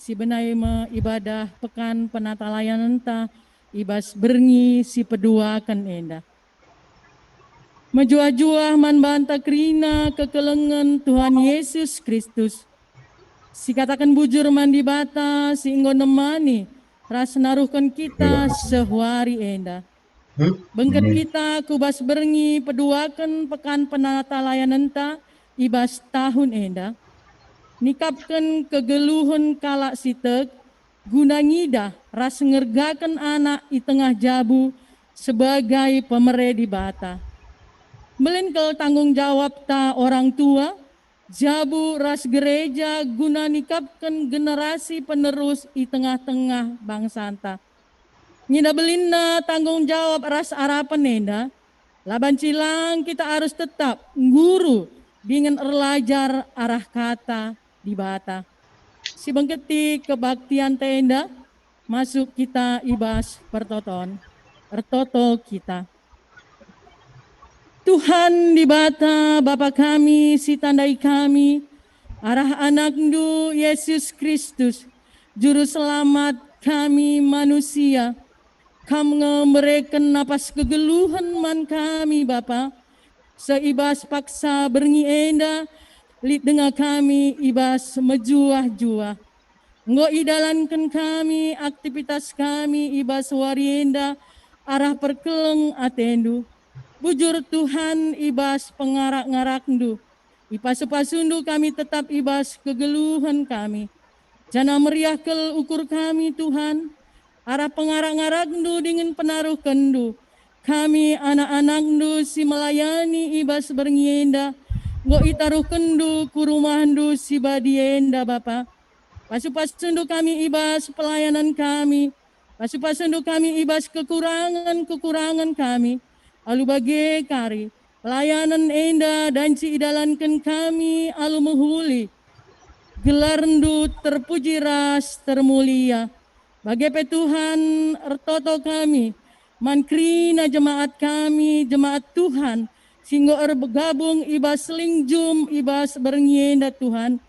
si benai ibadah pekan penata layanan ta ibas berngi si peduakan enda. Menjuah-juah man banta krina kekelengan Tuhan Yesus Kristus. Si katakan bujur mandi bata si inggo nemani ras naruhkan kita sehwari enda. Bengket kita kubas berngi peduakan pekan penata layanan ta ibas tahun enda. Nikapkan kegeluhun kalak sitek guna ngidah ras ngergakan anak di tengah jabu sebagai pemere di bata. Melinkel tanggung jawab ta orang tua, jabu ras gereja guna nikapkan generasi penerus di tengah-tengah bangsa ta. Nyida belinda tanggung jawab ras harapan nenda, laban cilang kita harus tetap guru dengan erlajar arah kata di bata. Si bengketi kebaktian tenda, masuk kita ibas pertoton, ertoto kita. Tuhan di bata Bapa kami, si tandai kami, arah anakmu Yesus Kristus, juru selamat kami manusia, kam ngemerikan napas kegeluhan man kami Bapa, seibas paksa berngi enda, lid dengan kami ibas mejuah-juah. Nggo idalankan kami, aktivitas kami ibas warienda, arah perkeleng atendu. Bujur Tuhan ibas pengarak-ngarakndu. Ipasu-pasundu kami tetap ibas kegeluhan kami. Jana meriah kel ukur kami Tuhan. Arah pengarak-ngarakndu dengan penaruh kendu. Kami anak-anakndu si melayani ibas berngienda. Ngo itaruh kendu kurumahandu si badienda Bapa. Pasu-pasundu kami ibas pelayanan kami. Pasu-pasundu kami ibas kekurangan-kekurangan kami. Alu bagi kari pelayanan enda dan si idalankan kami alu menghuli gelar rendu terpuji ras termulia bagi Tuhan ertoto kami mankrina jemaat kami jemaat Tuhan singgo bergabung ibas lingjum ibas berngienda Tuhan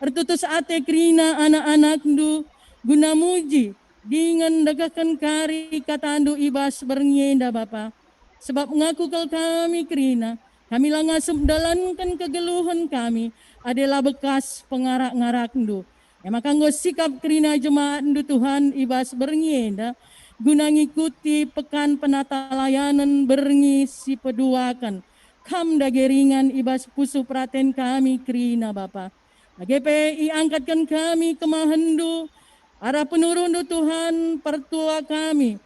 ertutus ate krina anak-anak ndu guna muji dengan dagahkan kari katandu ibas berngienda Bapa. Sebab mengaku kami kerina, kami langasum dalankan kegeluhan kami adalah bekas pengarak-ngarak ndu. Maka nggo sikap kerina jemaat ndu Tuhan ibas berngienda, guna ngikuti pekan penata layanan berngi si peduakan. Kam dageringan ibas pusu praten kami kerina Bapa. GPI angkatkan kami kemahendu, arah penurun ndu Tuhan pertua kami.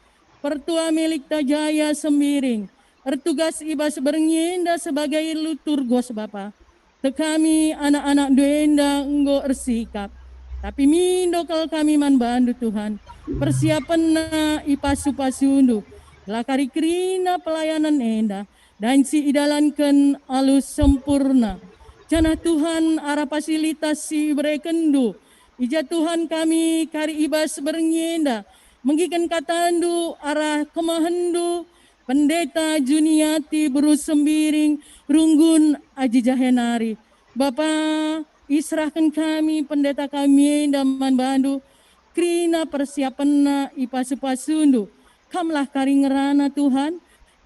Pertua milik Tajaya Sembiring, ertugas ibas berngienda sebagai lutur gos Bapa. Tekami anak-anak duenda enggo ersikap. Tapi mindokal kami man bandu Tuhan. Persiapan na ipasu-pasundu. Lakari krina pelayanan enda. Dan si idalankan alus sempurna. Jana Tuhan arah fasilitas si berekendu. Ija Tuhan kami kari ibas berngienda. Menggikan katandu arah kemahendu pendeta Juniati Berus Sembiring Runggun Aji Jahenari. Bapa israhkan kami pendeta kami daman bandu krina persiapanna ipasu-pasundu. Kamlah kari ngerana Tuhan.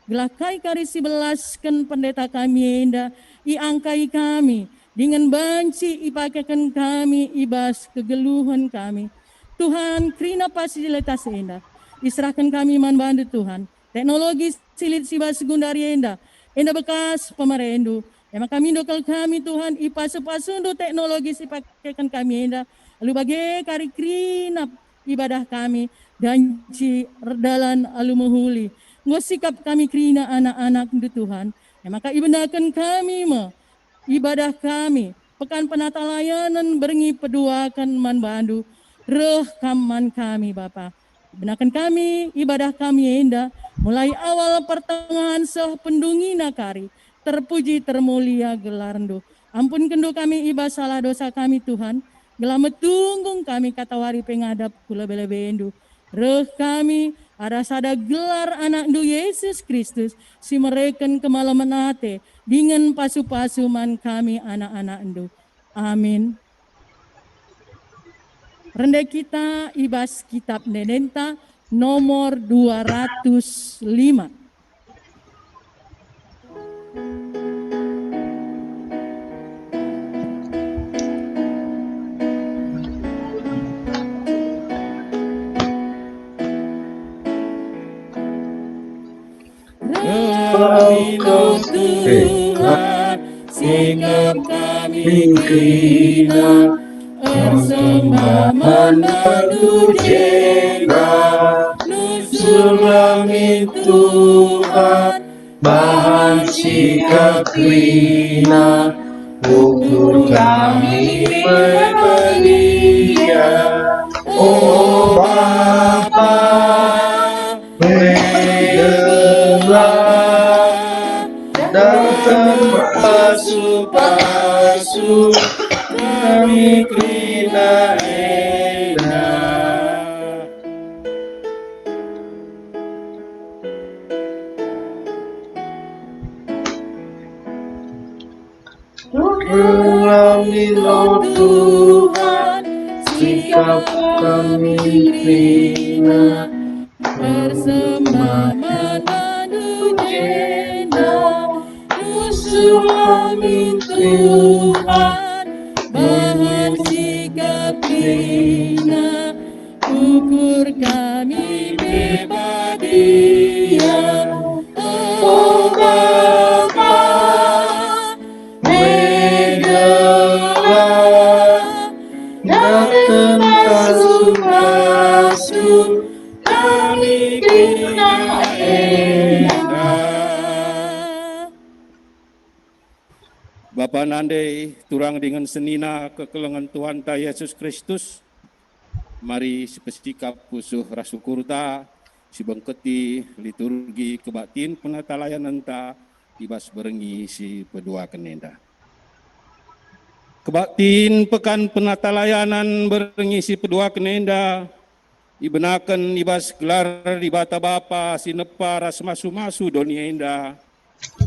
Gelakai kari si belaskan pendeta kami enda iangkai kami dengan banci ipakakan kami ibas kegeluhan kami. Tuhan, krina fasilitas enda. Diserahkan kami man bandu Tuhan. Teknologi silit siba segundari enda. Enda bekas pemerendu. Emang kami dokal kami Tuhan. Ipasu-pasundu teknologi sipakekan kami enda. Lalu bagi kari krina ibadah kami. Dan ci redalan alu menghuli. Ngosikap kami krina anak-anak du Tuhan. Emang ibendakan kami ibadah kami. Pekan penata layanan berngi peduakan man bandu. Rekaman kami Bapa. Benarkan kami ibadah kami enda mulai awal pertengahan seh pendungina kari terpuji termulia gelarndu. Ampun kendu kami ibas salah dosa kami Tuhan. Gelamet tunggung kami katawari pengadap kula belebendu. Reh kami ada sada gelar anak du Yesus Kristus si mereken kemalaman ate dengan pasu-pasuman kami anak-anak ndu. Amin. Rende kita ibas kitab Nenenta nomor 205. Rindu Tuhan, sikap kami hina, persembahan madu jengga, sulami Tuhan, bahan sikap hina, ukur kami berbelia. Oh Bapa, datang pasu-pasu kami krina enak. Kami lo Tuhan, sikap kami krina, Persembahan madu jena, sulami Tuhan, bahan sikap hina, ukur kami bebadia. Oh Bapa, megalah, datang pasu-pasu kami krina enak. Bapa nandai turang dengan senina kekelengan Tuhan ta Yesus Kristus, mari sepesikap pusuh rasukurta si bengketi liturgi kebaktin penatalayanan ta ibas berengi si pedua kenenda. Kebaktin pekan penatalayanan berengi si pedua kenenda ibenakan ibas gelar di bata Bapa sinepa ras masu-masu dunia indah.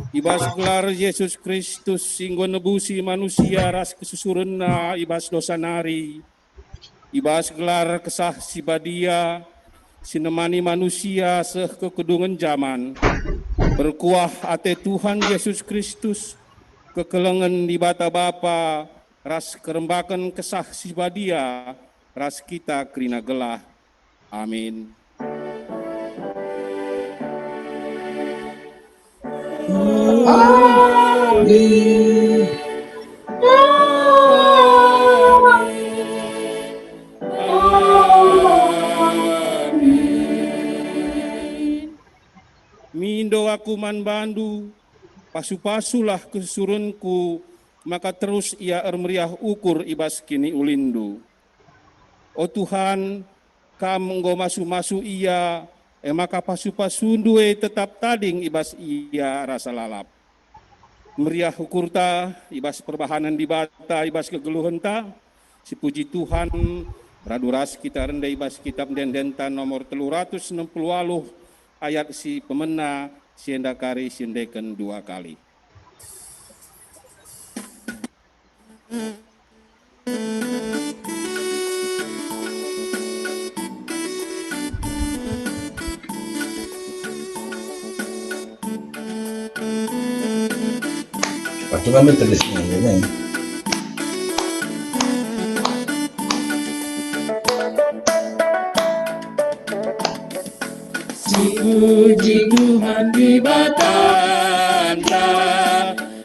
Ibas gelar Yesus Kristus singgo nebusi manusia ras kesusurena ibas dosa nari. Ibas gelar kesah si badia sinemani manusia seh kekedungan zaman. Berkuah ate Tuhan Yesus Kristus kekelengan di bata Bapa ras kerembakan kesah si badia ras kita kerina gelah. Amin. Amin. Mindo aku man bandu, pasu-pasulah kesurunku, maka terus ia ermeriah ukur ibas kini ulindu. O Tuhan, kam nggo masu-masu ia, maka pasu-pasundue tetap tading ibas ia rasa lalap. Meriah ukurta, ibas perbahanan di bata, ibas kegeluhenta, si puji Tuhan, raduras kita rendah ibas kitab dendenta nomor 360 ayat si pemena, si endakari sindekan 2 kali. Waktu kami tulisnya ini. Puji Tuhan di batanta,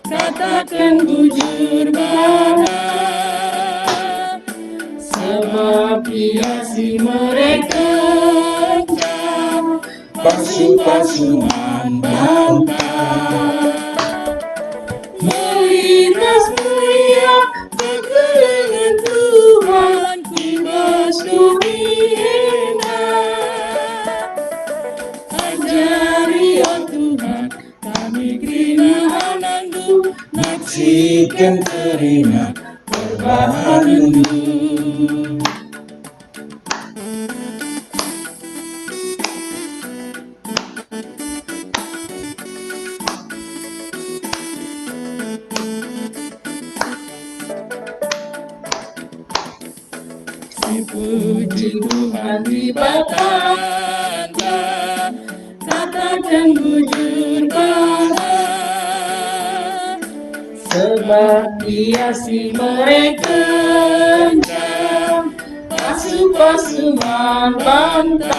katakan bujur bana, sebab ia si mereka pasu-pasuan banta. Melintas mulia kekelengan Tuhan kibas dunia. Ajari ya Tuhan kami krina anandu, naksikan terima perbahanandu. puji Tuhan di Batanta, katakan bujur bala, sebab Dia si mereka pasu-pasu membantang.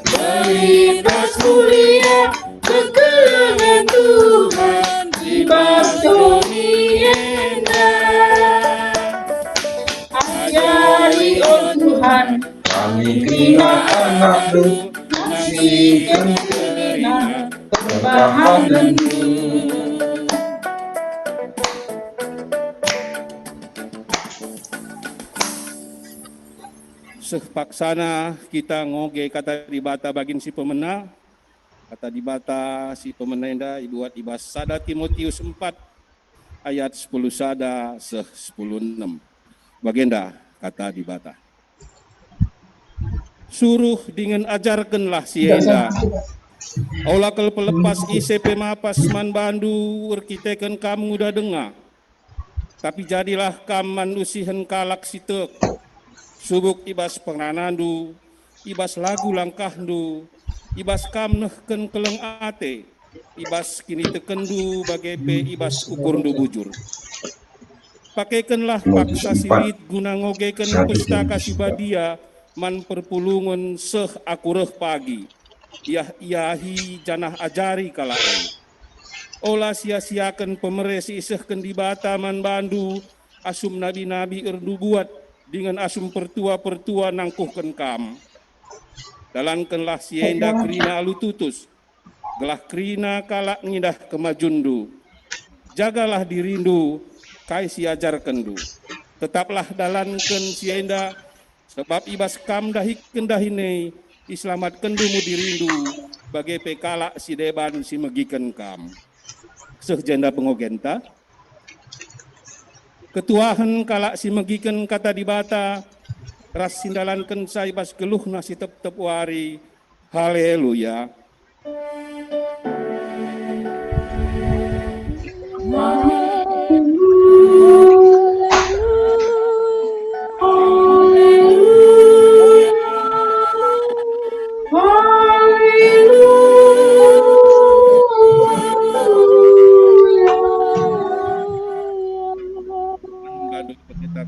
Beritas mulia kekerangan Tuhan di dunia indah. Ajari oh Tuhan, kami terima anak-Mu, kasihkan terima perbahanan-Mu. Sepaksana kita ngoge kata dibata bagin si pemena, kata dibata si pemena enda ibuat ibas sada Timotius 4 ayat 10 sada 10:6. Bagenda kata dibata. Suruh dengan ajarkanlah si enda. Aula kel pelepas ICP mapas man bandu erkiteken kamu udah dengar. Tapi jadilah kam manusihan kalak sitek. Subuk ibas penganandu, ibas lagu langkahdu, ibas kam nehken keleng ate, ibas kini tekendu bagepe ibas ukurdu bujur. Pakaikanlah paksa sirit guna ngogeken pustaka sibadia man perpulungan seh akureh pagi. Iahi janah ajari kalaai. Olah sia-siakan pemeresi isehken di bata man bandu asum nabi-nabi erdu buat dengan asum pertua-pertua nangkuhken kam. Dalankanlah sienda krina alututus, gelah krina kalak ngidah kemajundu. Jagalah dirindu, kai siajarkendu. Tetaplah dalankan sienda, sebab ibas kam dahiken dahine, iselamatkendu mu dirindu, bagai pekalak si deban si megiken kam. Sehjenda pengogenta, ketuahan kalak si megiken kata dibata, ras sindalanken saibas geluh nasi tep-tep wari, haleluya.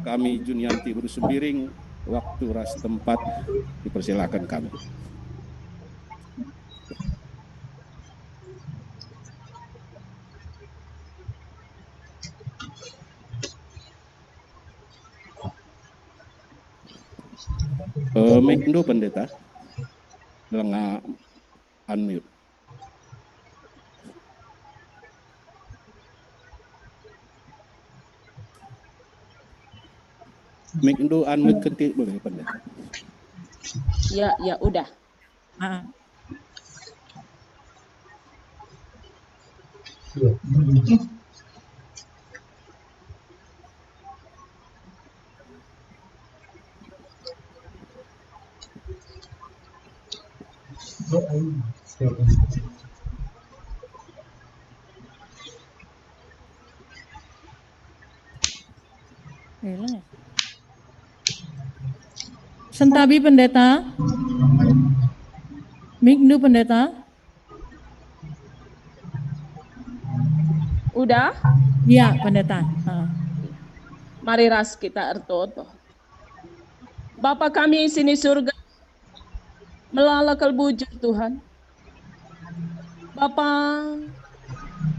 Kami Junianti Bersembiring, waktu ras tempat dipersilakan kami. Mekndo pendeta, lengah unmute. Mekndo unmute ketik boleh pendeta. Ya udah. Sentabi pendeta. Mekndo pendeta. Udah? Ya pendeta. Mari ras kita ertoto. Bapa kami sini surga, melalakal bujur Tuhan. Bapa,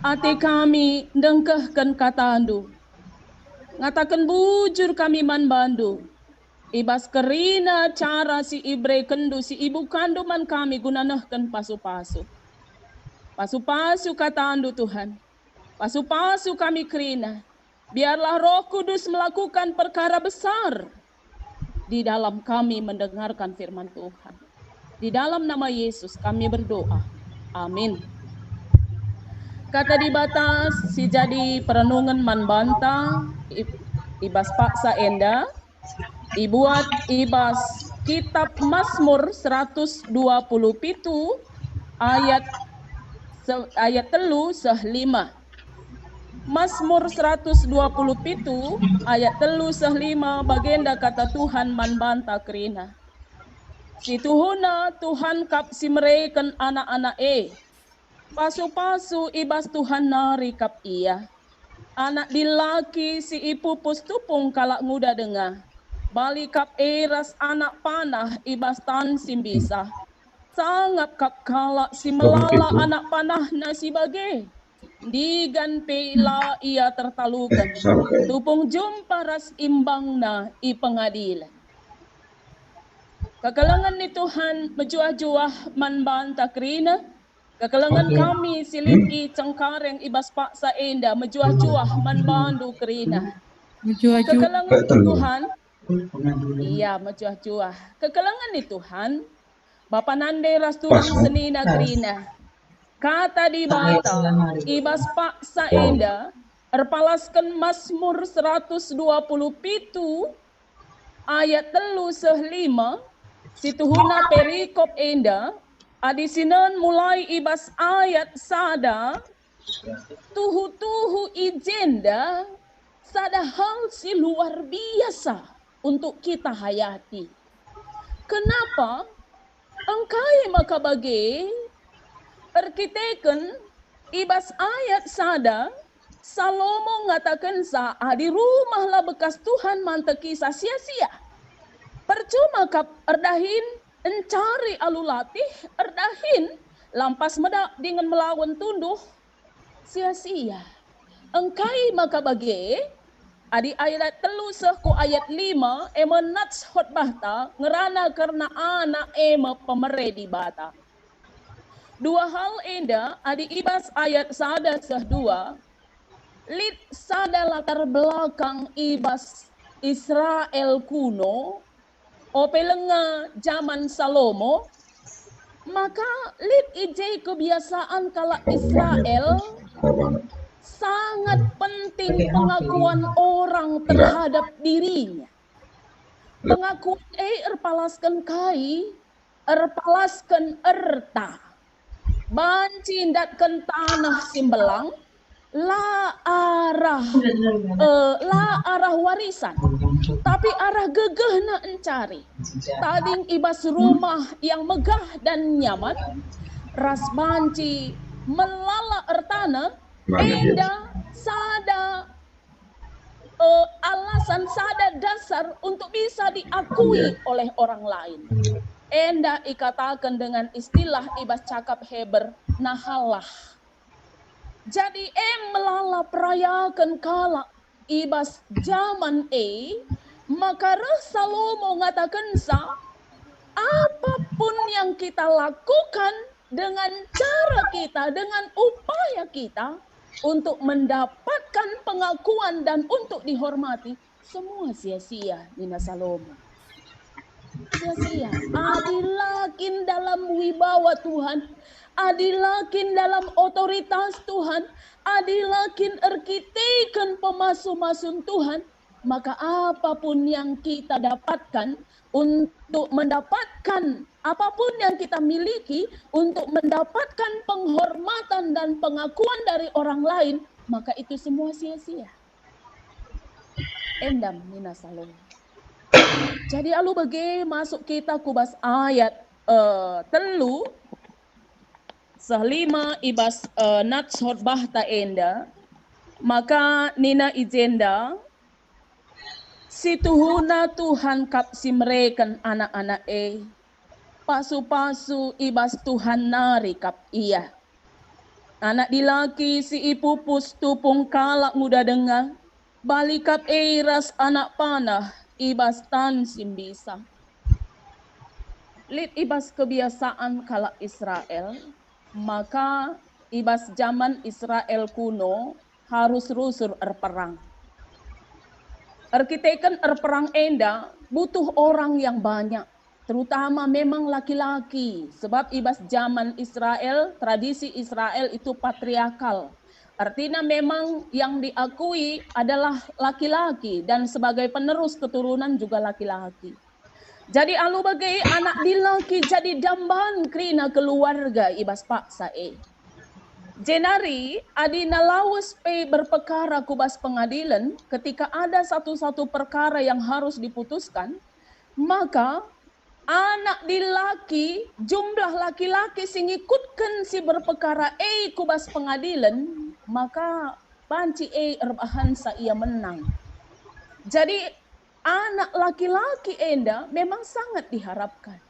ati kami dengkehkan kata andu. Ngatakan bujur kami man bandu. Ibas kerina cara si ibre kendu si ibu kanduman kami gunanahkan pasu-pasu. Pasu-pasu kata andu Tuhan. Pasu-pasu kami kerina. Biarlah Roh Kudus melakukan perkara besar di dalam kami mendengarkan firman Tuhan. Di dalam nama Yesus kami berdoa. Amin. Kata di batas si jadi perenungan manbanta ibas paksa enda dibuat ibas kitab Mazmur 127 ayat telu 5. Mazmur 127 ayat 3-5 bagenda kata Tuhan man banta kerina. Situhuna Tuhan kap simreken anak-anak pasu-pasu ibas Tuhan nari kap iya. Anak dilaki si ipupus tupung kalak muda dengar. Bali kap eras anak panah ibas tan simbisa. Sangat kap kalak si melala anak panah nasi bage. Digan pela ia tertalukan. Tupung jumpa ras imbang na i pengadilan. Kekalangan ni Tuhan menjuah-juah man banta kerina. Kekalangan kami silip i cengkareng ibas paksa enda menjuah-juah man bandu kerina. Menjuah-juah. Kekalangan ni Tuhan, iya menjuah-juah. Kekalangan ni Tuhan, Bapa nande ras turang senina kerina. Kata di bata, ibas paksa enda, erpalaskan Mazmur 127 ayat 3-5, situhuna perikop enda, adisinan mulai ibas ayat sada, tuhu-tuhu ijenda, sada hal si luar biasa untuk kita hayati. Kenapa? Engkai maka bagi arkiteken ibas ayat sada, Salomo ngatakan sa di rumah lah bekas Tuhan manteki sa sia-sia. Percuma kap erdahin encari alulatih, erdahin lampas medak dengan melawan tunduh sia-sia. Engkai maka bagi adi ayat 3 ku ayat 5 emenats khotbahta ngerana karena anak pemere di bata. Dua hal enda adi ibas ayat sada dua lid sada latar belakang ibas Israel kuno opelenga zaman Salomo, maka lid ije kebiasaan kala Israel sangat penting pengakuan orang terhadap dirinya. Pengakuan erpalaskan kai, erpalaskan erta. Bancindatkan tanah simbelang, la arah warisan, tapi arah gegeh na encari. Tading ibas rumah yang megah dan nyaman, ras banci melala ertana, enda sada alasan sada dasar untuk bisa diakui oleh orang lain. Enda ikatakan dengan istilah ibas cakap heber nahalah. Jadi melala perayakan kala ibas zaman maka Salomo mengatakan apapun yang kita lakukan dengan cara kita, dengan upaya kita untuk mendapatkan pengakuan dan untuk dihormati, semua sia-sia, Nina Salomo. Sia-sia. Adilakin dalam wibawa Tuhan, adilakin dalam otoritas Tuhan, adilakin arkiteken pemasu-masun Tuhan, maka apapun yang kita dapatkan untuk mendapatkan apapun yang kita miliki untuk mendapatkan penghormatan dan pengakuan dari orang lain, maka itu semua sia-sia. Endam Nina Salomo. Jadi alu bagi masuk kita kubas ayat telu sehlima ibas nats khotbah ta enda, maka nina ijenda situhuna Tuhan kap simreken anak-anak pasu-pasu ibas Tuhan nari kap iya. Anak dilaki si ipupus tupung kalak muda dengar, balikap ras anak panah ibas tan simbisa. Lid ibas kebiasaan kala Israel, maka ibas zaman Israel kuno harus rusur erperang. Arkiteken erperang enda butuh orang yang banyak, terutama memang laki-laki, sebab ibas zaman Israel, tradisi Israel itu patriarkal. Artinya memang yang diakui adalah laki-laki dan sebagai penerus keturunan juga laki-laki. Jadi alu bagai anak dilaki jadi damban krina keluarga ibas paksa Jenari adi nalawes pe berperkara kubas pengadilan ketika ada satu-satu perkara yang harus diputuskan, maka anak dilaki jumlah laki-laki sing ikutkan si berperkara kubas pengadilan, maka banci erbahansa ia menang. Jadi anak laki-laki enda memang sangat diharapkan.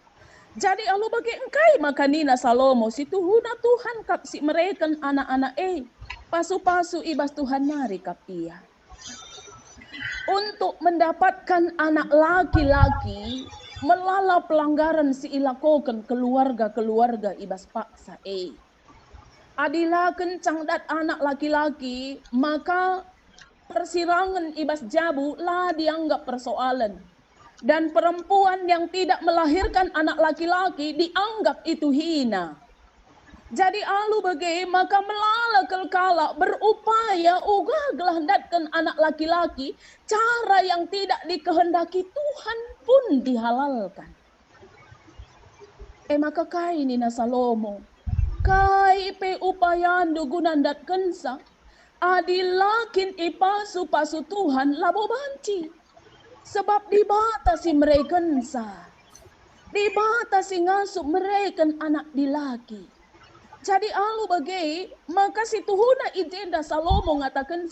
Jadi alu bagi engkai makanina Salomo si tuhuna Tuhan kap si mereka anak-anak pasu-pasu ibas Tuhan nari kap ia. Untuk mendapatkan anak laki-laki melala pelanggaran si ilakokan keluarga-keluarga ibas paksa Adila kencang dat anak laki-laki, maka persirangan ibas jabu lah dianggap persoalan. Dan perempuan yang tidak melahirkan anak laki-laki dianggap itu hina. Jadi alu bagai maka melala kelkala berupaya ugah gelandatkan anak laki-laki cara yang tidak dikehendaki Tuhan pun dihalalkan. Maka kai nina Salomo kai pe upayaan dugunandat kensa adilakin ipasu-pasu Tuhan labo banci. Sebab dibatasi mereka dibatasi ngasup mereka anak dilaki. Jadi alu bagai maka si tuhuna ijenda Salomo ngatakan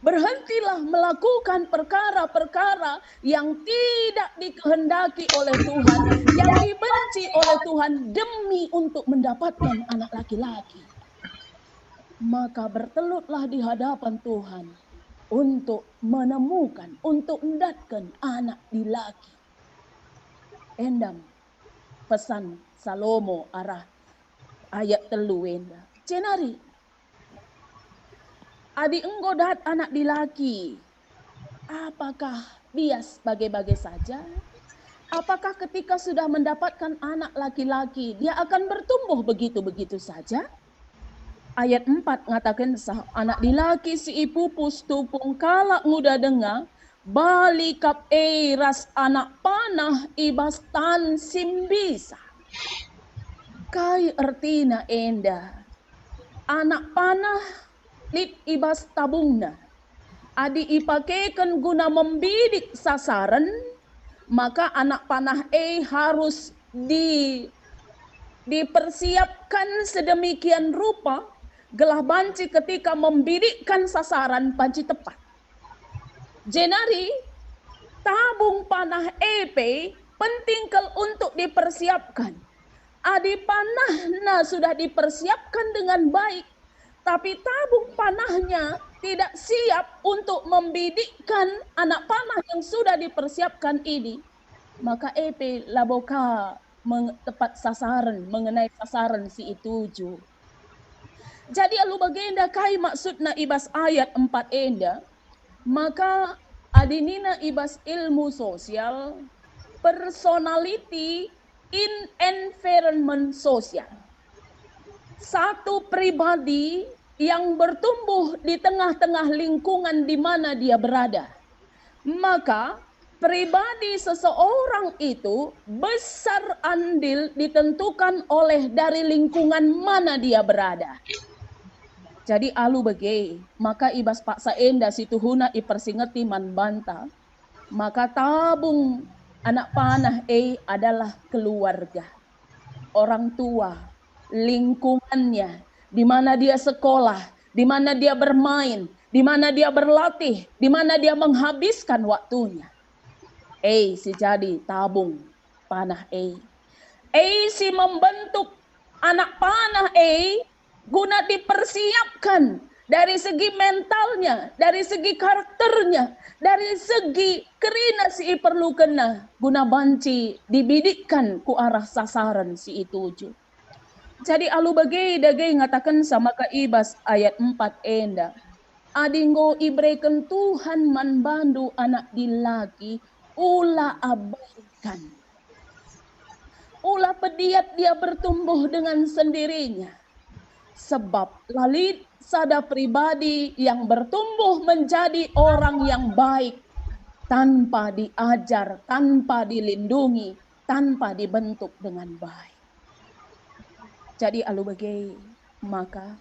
berhentilah melakukan perkara-perkara yang tidak dikehendaki oleh Tuhan, yang dibenci oleh Tuhan demi untuk mendapatkan anak laki-laki. Maka bertelutlah di hadapan Tuhan untuk menemukan, untuk mendatkan anak dilaki. Endam pesan Salomo arah ayat 3 enda. Cenari adi enggodat anak dilaki. Apakah bias bagai-bagai saja? Apakah ketika sudah mendapatkan anak laki-laki dia akan bertumbuh begitu-begitu saja? Ayat 4 ngatakan anak dilaki si ipupus tupung kalak muda dengar bali kap ras anak panah ibas tan simbisa. Kai ertina enda anak panah lit ibas tabungna adi ipakekan guna membidik sasaran, maka anak panah harus dipersiapkan sedemikian rupa gelah banci ketika membidikkan sasaran banci tepat. Jenari tabung panah penting untuk dipersiapkan. Adi panahnya sudah dipersiapkan dengan baik, tapi tabung panahnya tidak siap untuk membidikkan anak panah yang sudah dipersiapkan ini. Maka laboka tepat sasaran, mengenai sasaran si ituju. Jadi alu bagenda kai maksudna ibas ayat 4 enda, maka adinina ibas ilmu sosial, personality in environment sosial. Satu pribadi yang bertumbuh di tengah-tengah lingkungan di mana dia berada. Maka pribadi seseorang itu besar andil ditentukan oleh dari lingkungan mana dia berada. Jadi alu bagai, maka ibas paksa enda situhuna ipersingeti man banta, maka tabung anak panah adalah keluarga, orang tua, lingkungannya, di mana dia sekolah, di mana dia bermain, di mana dia berlatih, di mana dia menghabiskan waktunya. Si jadi tabung panah si membentuk anak panah guna dipersiapkan dari segi mentalnya, dari segi karakternya, dari segi kerina si perlu kena guna banci dibidikkan ku arah sasaran si ituju. Jadi alu bagai dagai ngatakan sama kaibas ayat 4 enda. Adinggo ibreken Tuhan man bandu anak dilaki ula abaikan. Ula pediat dia bertumbuh dengan sendirinya. Sebab lalit sada pribadi yang bertumbuh menjadi orang yang baik tanpa diajar, tanpa dilindungi, tanpa dibentuk dengan baik. Jadi alu bagai maka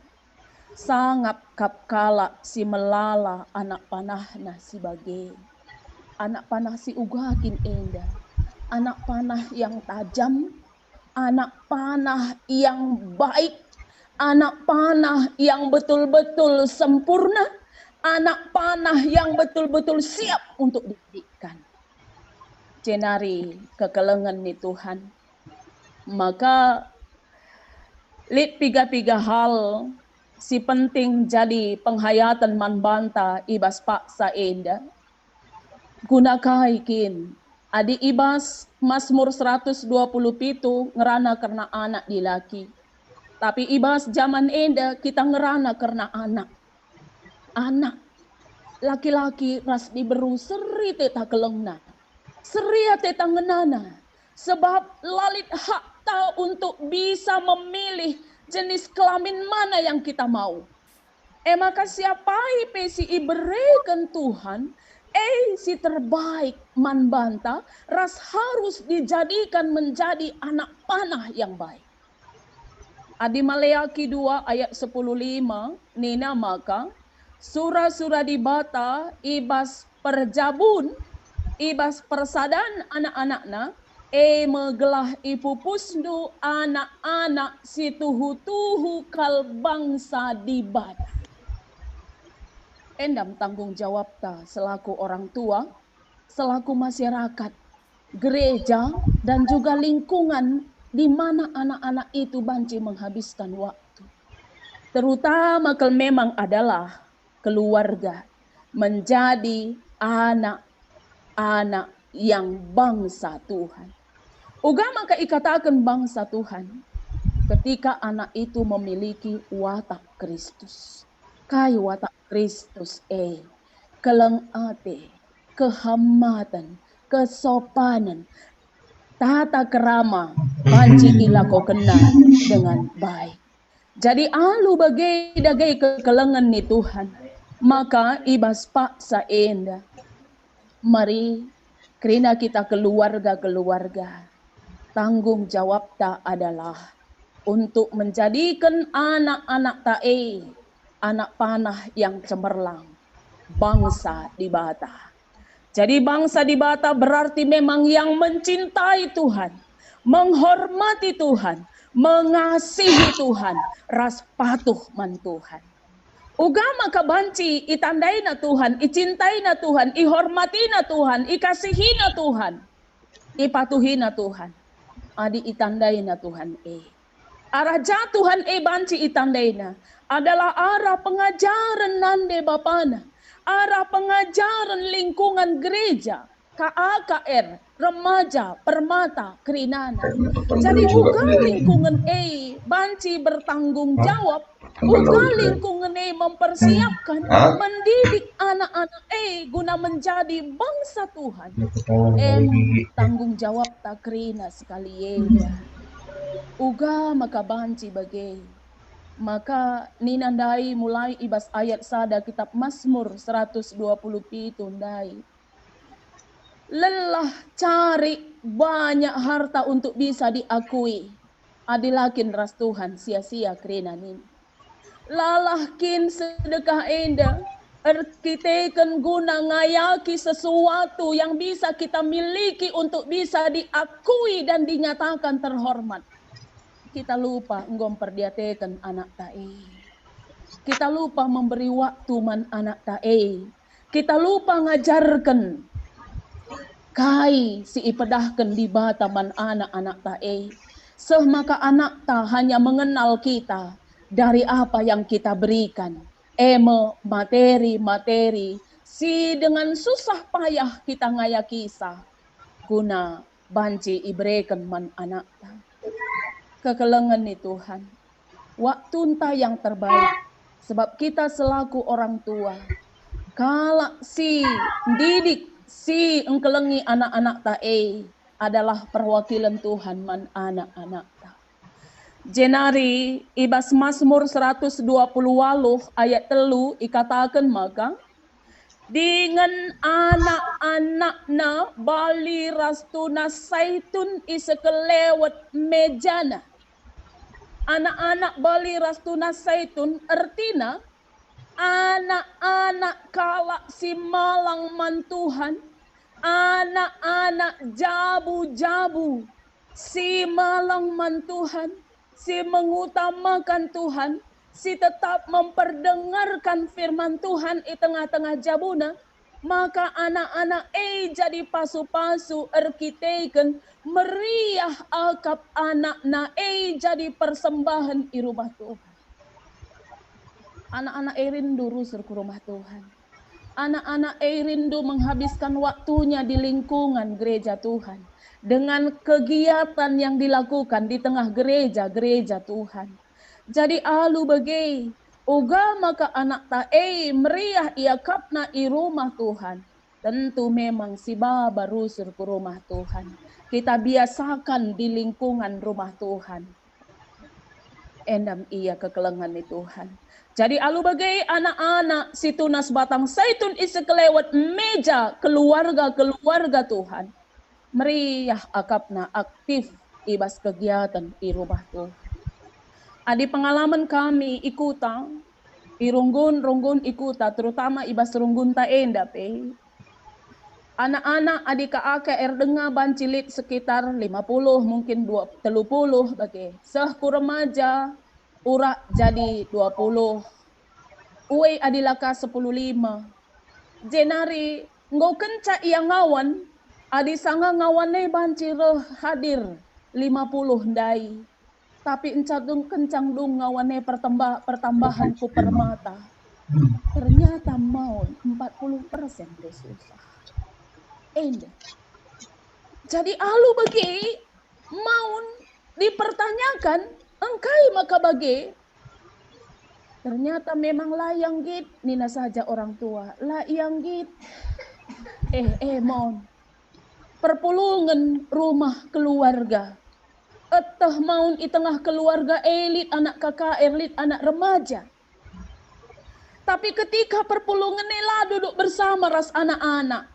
Sangap kap kala si melala anak panahna si bage. Anak panah si ugakin enda. Anak panah yang tajam, anak panah yang baik, anak panah yang betul-betul sempurna, anak panah yang betul-betul siap untuk didikan. Cenari kekelengan ni Tuhan. Maka lit piga-piga hal si penting jadi penghayatan manbanta ibas paksa enda. Gunakai kin. Adi ibas Mazmur 127 ngerana karena anak di laki. Tapi ibas zaman enda kita ngerana karena anak. Anak. Laki-laki ras diberu seri teta kelengna. Seria teta ngenana. Sebab lalit hak ta untuk bisa memilih jenis kelamin mana yang kita mau. Maka siapai pesi iberikan Tuhan, si terbaik manbanta ras harus dijadikan menjadi anak panah yang baik. Adi Maleaki 2 ayat 10:5 nina maka surah-surah di bata ibas perjabun ibas persadan anak-anakna megelah ipupusnu anak-anak si tuhu-tuhu kal bangsa di bata. Endam tanggung jawab ta selaku orang tua, selaku masyarakat, gereja, dan juga lingkungan di mana anak-anak itu banci menghabiskan waktu. Terutama kalau memang adalah keluarga menjadi anak-anak yang bangsa Tuhan. Uga maka ikatakan bangsa Tuhan ketika anak itu memiliki watak Kristus. Kai watak Kristus keleng ate, kehamatan, kesopanan, tata kerama, panci ilako kena dengan baik. Jadi alu bagai kekelengan ni Tuhan, maka ibas paksa enda. Mari, kerana kita keluarga-keluarga, tanggung jawab ta adalah untuk menjadikan anak-anak tae, anak panah yang cemerlang, bangsa di bata. Jadi bangsa di bata berarti memang yang mencintai Tuhan, menghormati Tuhan, mengasihi Tuhan, ras patuh man Tuhan. Ugama kabanci itandai na Tuhan, icintai na Tuhan, ihormati na Tuhan, ikasihi na Tuhan, ipatuhi na Tuhan. Adi itandai na Tuhan Arah jatuhan banci itandai na adalah arah pengajaran nande bapana, arah pengajaran lingkungan gereja, KAKR, remaja, permata, kerinana. Jadi bukan lingkungan banci bertanggung jawab, bukan lingkungan mempersiapkan, mendidik anak-anak guna menjadi bangsa Tuhan. Tanggung jawab tak kerina sekali Uga maka banci bagai. Maka ninandai mulai ibas ayat sada kitab Mazmur 127 ndai. Lelah cari banyak harta untuk bisa diakui. Adilakin ras Tuhan sia-sia kerana nin. Lalahkin sedekah enda. Erkitekan guna ngayaki sesuatu yang bisa kita miliki untuk bisa diakui dan dinyatakan terhormat. Kita lupa enggom perdiatekan anak tae. Kita lupa memberi waktu man anak tae. Kita lupa ngajarkan kai si ipedahkan di bata man anak-anak tae. Semaka anak ta hanya mengenal kita dari apa yang kita berikan. Materi si dengan susah payah kita ngayakisa guna banci ibrekan man anak ta. Kekelengan ni Tuhan, waktu entah yang terbaik, sebab kita selaku orang tua, kalau si didik, si engkelengi anak-anak tae adalah perwakilan Tuhan man anak-anak ta. Jenari ibas Mazmur 128 ayat 3 ikatakan maka, dengan anak-anakna bali rastuna saitun isekelewat mejana. Anak-anak bali ras tunas zaitun artina anak-anak kalak si malang mantuhan, anak-anak jabu-jabu si malang mantuhan, si mengutamakan Tuhan, si tetap memperdengarkan firman Tuhan di tengah-tengah jabuna, maka anak-anak jadi pasu-pasu erkiteken meriah akap anak-na jadi persembahan di rumah Tuhan. Anak-anak rindu rusur ke rumah Tuhan. Anak-anak rindu menghabiskan waktunya di lingkungan gereja Tuhan. Dengan kegiatan yang dilakukan di tengah gereja Tuhan. Jadi alu bagai uga maka anak tae meriah ia kapna i rumah Tuhan. Tentu memang si baba rusur ke rumah Tuhan. Kita biasakan di lingkungan rumah Tuhan. Endam ia kekelengan di Tuhan. Jadi alu bagai anak-anak si tunas batang zaitun isi kelewat meja keluarga Tuhan. Meriah akapna aktif ibas kegiatan di rumah Tuhan. Adi pengalaman kami ikuta, irunggun ikuta, terutama ibas runggun ta enda pe. Anak-anak adik ake erdenga bancilit sekitar 50 mungkin 30 bagai. Sehku remaja urak jadi 20. Uwe adilaka 15. Jenari ngau kenca ia ngawan, adi sanga ngawane bancir hadir 50 ndai. Tapi encadung kencang dung ngawane pertambahan ku permata. Ternyata mau 40% susah. Jadi alu bagi maun dipertanyakan engkai maka bagi ternyata memang layang git nina saja orang tua layang git mon perpulungan rumah keluarga eteh maun i tengah keluarga elit anak kakak elit anak remaja tapi ketika perpulungan nela duduk bersama ras anak-anak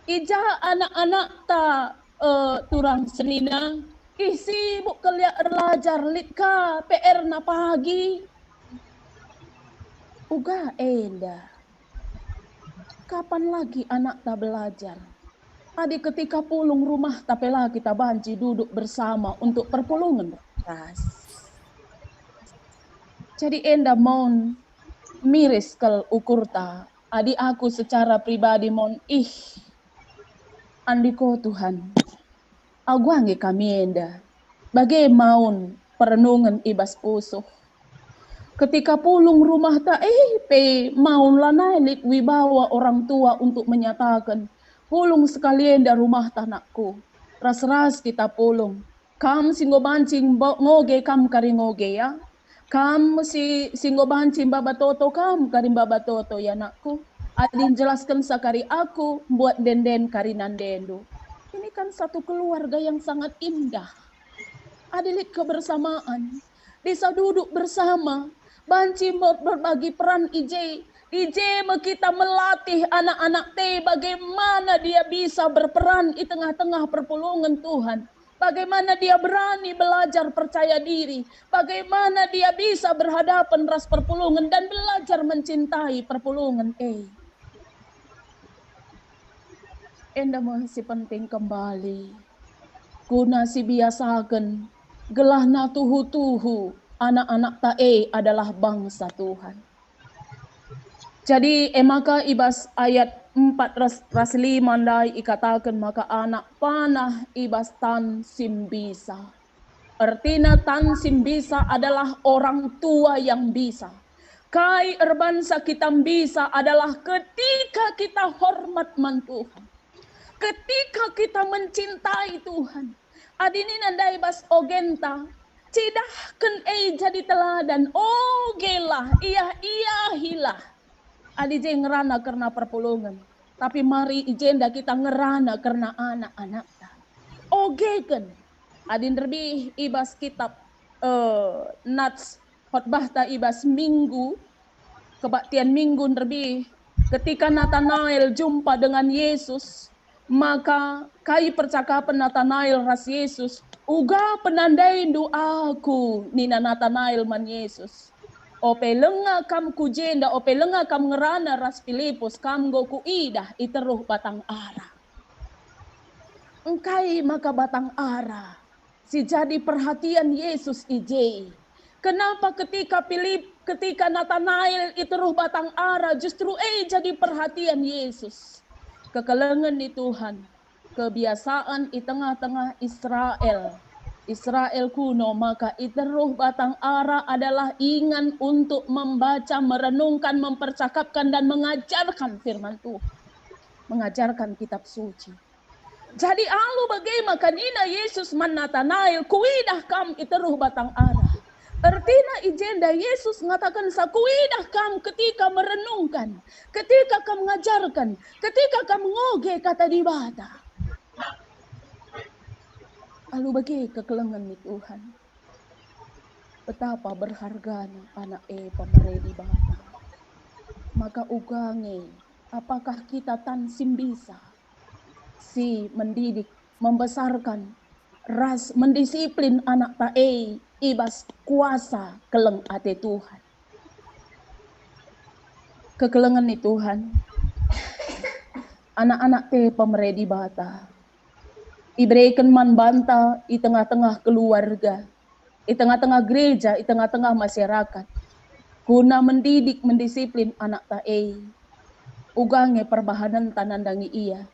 ija anak-anak ta turang senina sibuk kelia belajar litka PR na pagi uga enda kapan lagi anak ta belajar adik ketika pulung rumah tapela kita banci duduk bersama untuk perpulungan ras jadi enda mon miris kel ukurta adik aku secara pribadi mon andiko Tuhan, aguangi kami enda, bagai maun perenungan ibas pusuh. Ketika pulung rumah ta pe maun lanailit wibawa orang tua untuk menyatakan pulung sekalian da rumah tanakku. Ras-ras kita pulung. Kam singgo bancing ngoge kam kari ngoge ya. Kam si singgo bancing babatoto kam kari babatoto ya nakku. Adin jelaskan sakari aku buat denden karinan dendo. Ini kan satu keluarga yang sangat indah. Adilit kebersamaan. Bisa duduk bersama. Banci berbagi peran IJ kita melatih anak-anak bagaimana dia bisa berperan di tengah-tengah perpulungan Tuhan. Bagaimana dia berani belajar percaya diri. Bagaimana dia bisa berhadapan ras perpulungan dan belajar mencintai perpulungan. Enda masih penting kembali. Guna si biasakan gelah na tuhu-tuhu anak-anak tae adalah bangsa Tuhan. Jadi maka ibas ayat 4 ras 5 ndai ikatakan maka anak panah ibas tan simbisa. Artinya tan simbisa adalah orang tua yang bisa. Kai erbansa kita bisa adalah ketika kita hormat man Tuhan. Ketika kita mencintai Tuhan. Adini nandai bas ogenta. Cidahkan jadi teladan. Ogelah. Hilah. Adi je ngerana karena perpulungan. Tapi mari ijenda kita ngerana karena anak-anak. Ogeken. Adin lebih ibas kitab. Nats. Khotbah ta ibas minggu. Kebaktian minggu lebih. Ketika Nathanael jumpa dengan Yesus. Maka kai percakapan Nathanael ras Yesus, uga penandai doaku nina Nathanael man Yesus. Ope lenga kam kujenda, ope lenga kam ngerana ras Filipus, kam go ku idah iteruh batang ara. Engkai maka batang ara, si jadi perhatian Yesus ije. Kenapa ketika Nathanael iteruh batang ara, justru jadi perhatian Yesus. Kekelengan di Tuhan, kebiasaan di tengah-tengah Israel kuno, maka iteruh batang ara adalah ingan untuk membaca, merenungkan, mempercakapkan dan mengajarkan firman Tuhan, mengajarkan kitab suci. Jadi alu bagaimana kanina Yesus man Nathanael, kuidah kam iteruh batang ara. Artinya ijenda Yesus mengatakan sakuidah kam ketika merenungkan, ketika kam mengajarkan, ketika kam ngoge kata di bata. Lalu bagi kekelengan di Tuhan, betapa berharganya anak pemerintah di bata. Maka ugange, apakah kita tansim bisa si mendidik, membesarkan, mendisiplin anak tae ibas kuasa keleng ate Tuhan. Kekelengan nih Tuhan. Anak-anak te pemeredi bata. Iberikan man banta di tengah-tengah keluarga, di tengah-tengah gereja, di tengah-tengah masyarakat. Guna mendidik, mendisiplin anak tae. Ugange perbahanan tanandangi iya.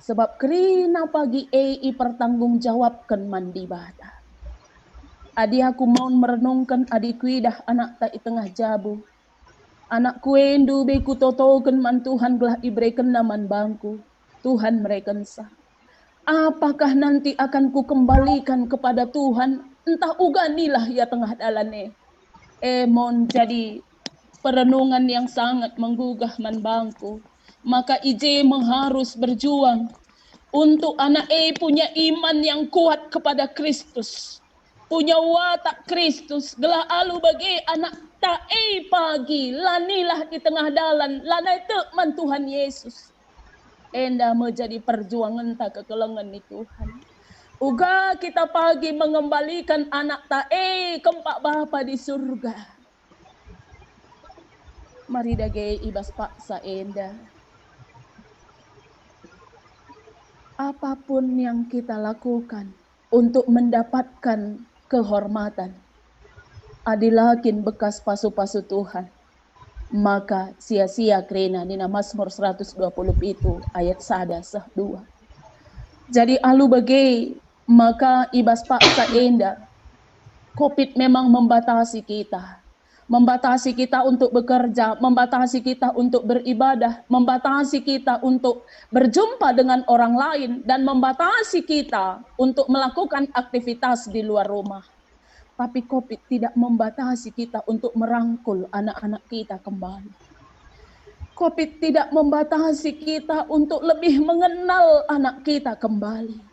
Sebab kerina pagi pertanggung jawabkan mandi bata. Adi aku mau merenungkan adi kuidah anak tak tengah jabu. Anak kuendu beku totoken man Tuhan gelah iberikan naman bangku. Tuhan mereka sah. Apakah nanti akan ku kembalikan kepada Tuhan? Entah uganilah ya tengah dalane. Mon jadi perenungan yang sangat menggugah man bangku. Maka ije mengharus berjuang untuk anak punya iman yang kuat kepada Kristus. Punya watak Kristus, gelah alu bagi anak tae pagi, lanilah di tengah dalan, lanai man Tuhan Yesus. Enda menjadi perjuangan tak kekelengan di Tuhan. Uga kita pagi mengembalikan anak tae kempak Bapa di surga. Mari dage ibas paksa enda. Apapun yang kita lakukan untuk mendapatkan kehormatan, adilakin bekas pasu-pasu Tuhan, maka sia-sia kerena di Mazmur 120 itu ayat 1-2. Jadi alu bagi maka ibas paksa enda, COVID memang membatasi kita untuk bekerja, membatasi kita untuk beribadah, membatasi kita untuk berjumpa dengan orang lain, dan membatasi kita untuk melakukan aktivitas di luar rumah. Tapi COVID tidak membatasi kita untuk merangkul anak-anak kita kembali. COVID tidak membatasi kita untuk lebih mengenal anak kita kembali.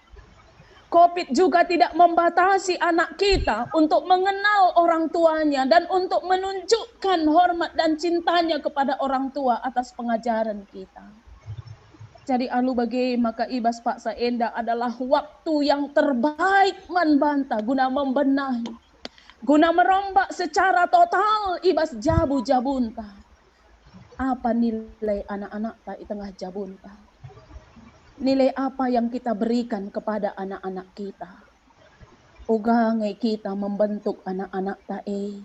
COVID juga tidak membatasi anak kita untuk mengenal orang tuanya dan untuk menunjukkan hormat dan cintanya kepada orang tua atas pengajaran kita. Jadi alu bagi maka ibas paksa enda adalah waktu yang terbaik man banta guna membenahi, guna merombak secara total ibas jabu-jabunta. Apa nilai anak-anak tak di tengah jabunta? Nilai apa yang kita berikan kepada anak-anak kita? Ugange kita membentuk anak-anak tae.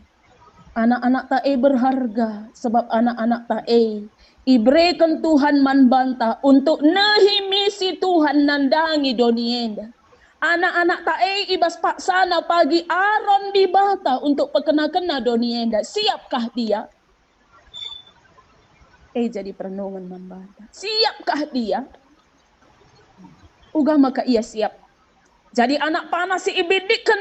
Anak-anak tae berharga sebab anak-anak tae iberikan Tuhan man banta untuk nahi misi Tuhan nandangi donienda. Anak-anak tae ibas paksana pagi aron di bata untuk pekena-kena donienda. Siapkah dia? Jadi perenungan man banta. Siapkah dia? Uga maka ia siap. Jadi anak panas si ibidikkan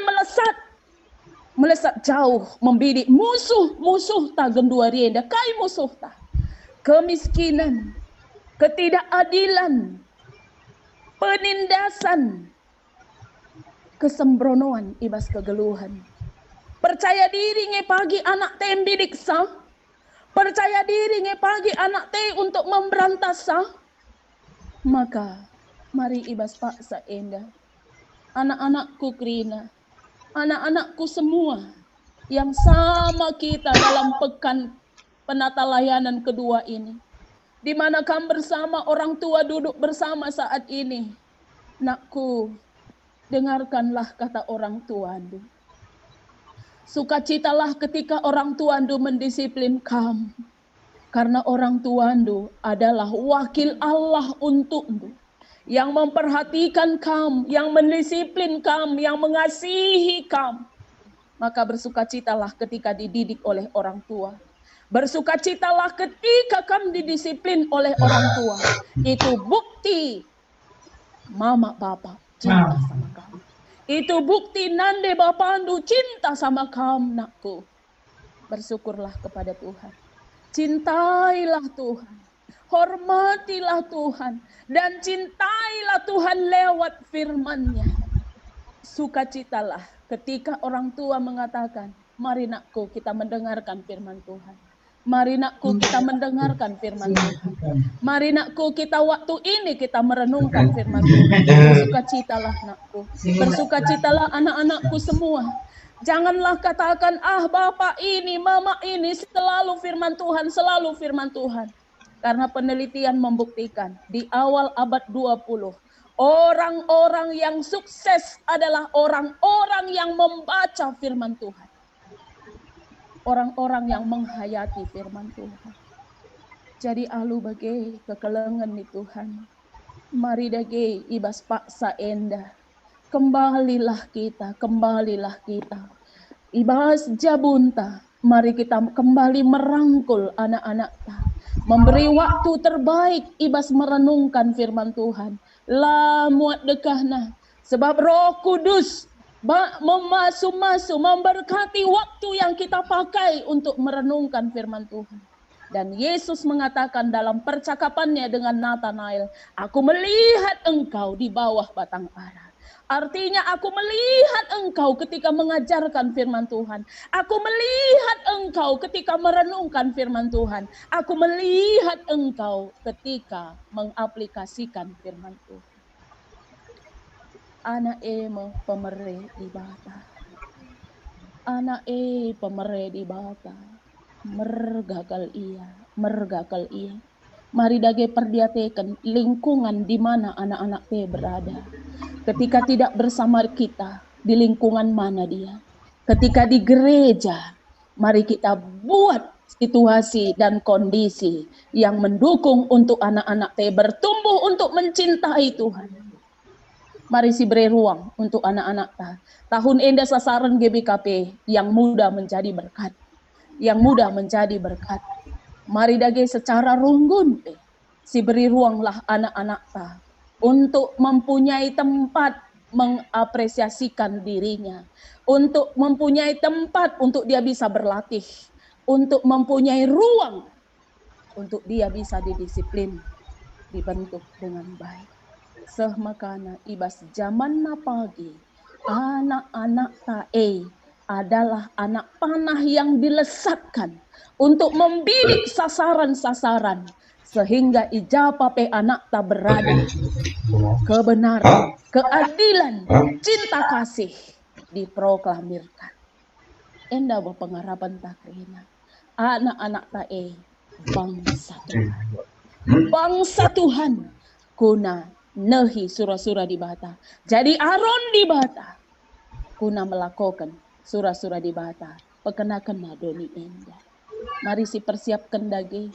melesat jauh, membidik musuh tak gendua rienda, kai musuh tak. Kemiskinan, ketidakadilan, penindasan, kesembronoan ibas kegeluhan. Percaya diri nge pagi anak tembidik sah. Percaya diri nge pagi anak te untuk memberantas sah. Maka Mari ibas paksa enda. Anak-anakku Krina, anak-anakku semua yang sama kita dalam pekan penata layanan kedua ini. Di mana kami bersama orang tua duduk bersama saat ini. Nakku, dengarkanlah kata orang tuandu. Sukacitalah ketika orang tuandu mendisiplin kamu. Karena orang tuandu adalah wakil Allah untukmu. Yang memperhatikan kamu, yang mendisiplin kamu, yang mengasihi kamu. Maka bersukacitalah ketika dididik oleh orang tua. Bersukacitalah ketika kamu didisiplin oleh orang tua. Itu bukti mama papa cinta sama kamu. Itu bukti nande bapandu cinta sama kamu, nakku. Bersyukurlah kepada Tuhan. Cintailah Tuhan. Hormatilah Tuhan. Dan cintailah Tuhan lewat firman-Nya. Sukacitalah ketika orang tua mengatakan, mari nakku kita mendengarkan firman Tuhan. Mari nakku kita mendengarkan firman Tuhan. Mari nakku kita waktu ini kita merenungkan firman Tuhan. Bersukacitalah nakku. Bersukacitalah anak-anakku semua. Janganlah katakan, bapak ini, mama ini selalu firman Tuhan, selalu firman Tuhan. Karena penelitian membuktikan di awal abad 20, orang-orang yang sukses adalah orang-orang yang membaca firman Tuhan. Orang-orang yang menghayati firman Tuhan. Jadi alu bagai kekelengan nih Tuhan. Mari dage ibas paksa enda. Kembalilah kita. Ibas jabunta. Mari kita kembali merangkul anak-anak ta. Memberi waktu terbaik ibas merenungkan firman Tuhan. La muat dekahna. Sebab Roh Kudus memasuk-masuk, memberkati waktu yang kita pakai untuk merenungkan firman Tuhan. Dan Yesus mengatakan dalam percakapannya dengan Nathanael, aku melihat engkau di bawah batang ara. Artinya aku melihat engkau ketika mengajarkan firman Tuhan. Aku melihat engkau ketika merenungkan firman Tuhan. Aku melihat engkau ketika mengaplikasikan firman Tuhan. Anak pemere di bata. Anak pemere di bata. Mergagal ia. Mari dage perdiatekan lingkungan di mana anak-anak te berada. Ketika tidak bersama kita, di lingkungan mana dia. Ketika di gereja, mari kita buat situasi dan kondisi yang mendukung untuk anak-anak te bertumbuh untuk mencintai Tuhan. Mari si beri ruang untuk anak-anak ta. Tahun enda sasaran GBKP yang muda menjadi berkat. Mari dage secara runggun si beri ruanglah anak-anak ta untuk mempunyai tempat mengapresiasikan dirinya, untuk mempunyai tempat untuk dia bisa berlatih, untuk mempunyai ruang untuk dia bisa didisiplin, dibentuk dengan baik. Sehmakana ibas zaman na pagi, anak-anak tae adalah anak panah yang dilesatkan untuk membidik sasaran-sasaran sehingga ijapa pe anak tak berada kebenaran, keadilan, cinta kasih diproklamirkan. Enda berpengharapan takrina anak-anak tae bangsa Tuhan kuna nehi surah-surah di bata. Jadi Aron di bata kuna melakukan surah-surah di bata. Perkenakan nadoni enda. Mari si persiapkan dage.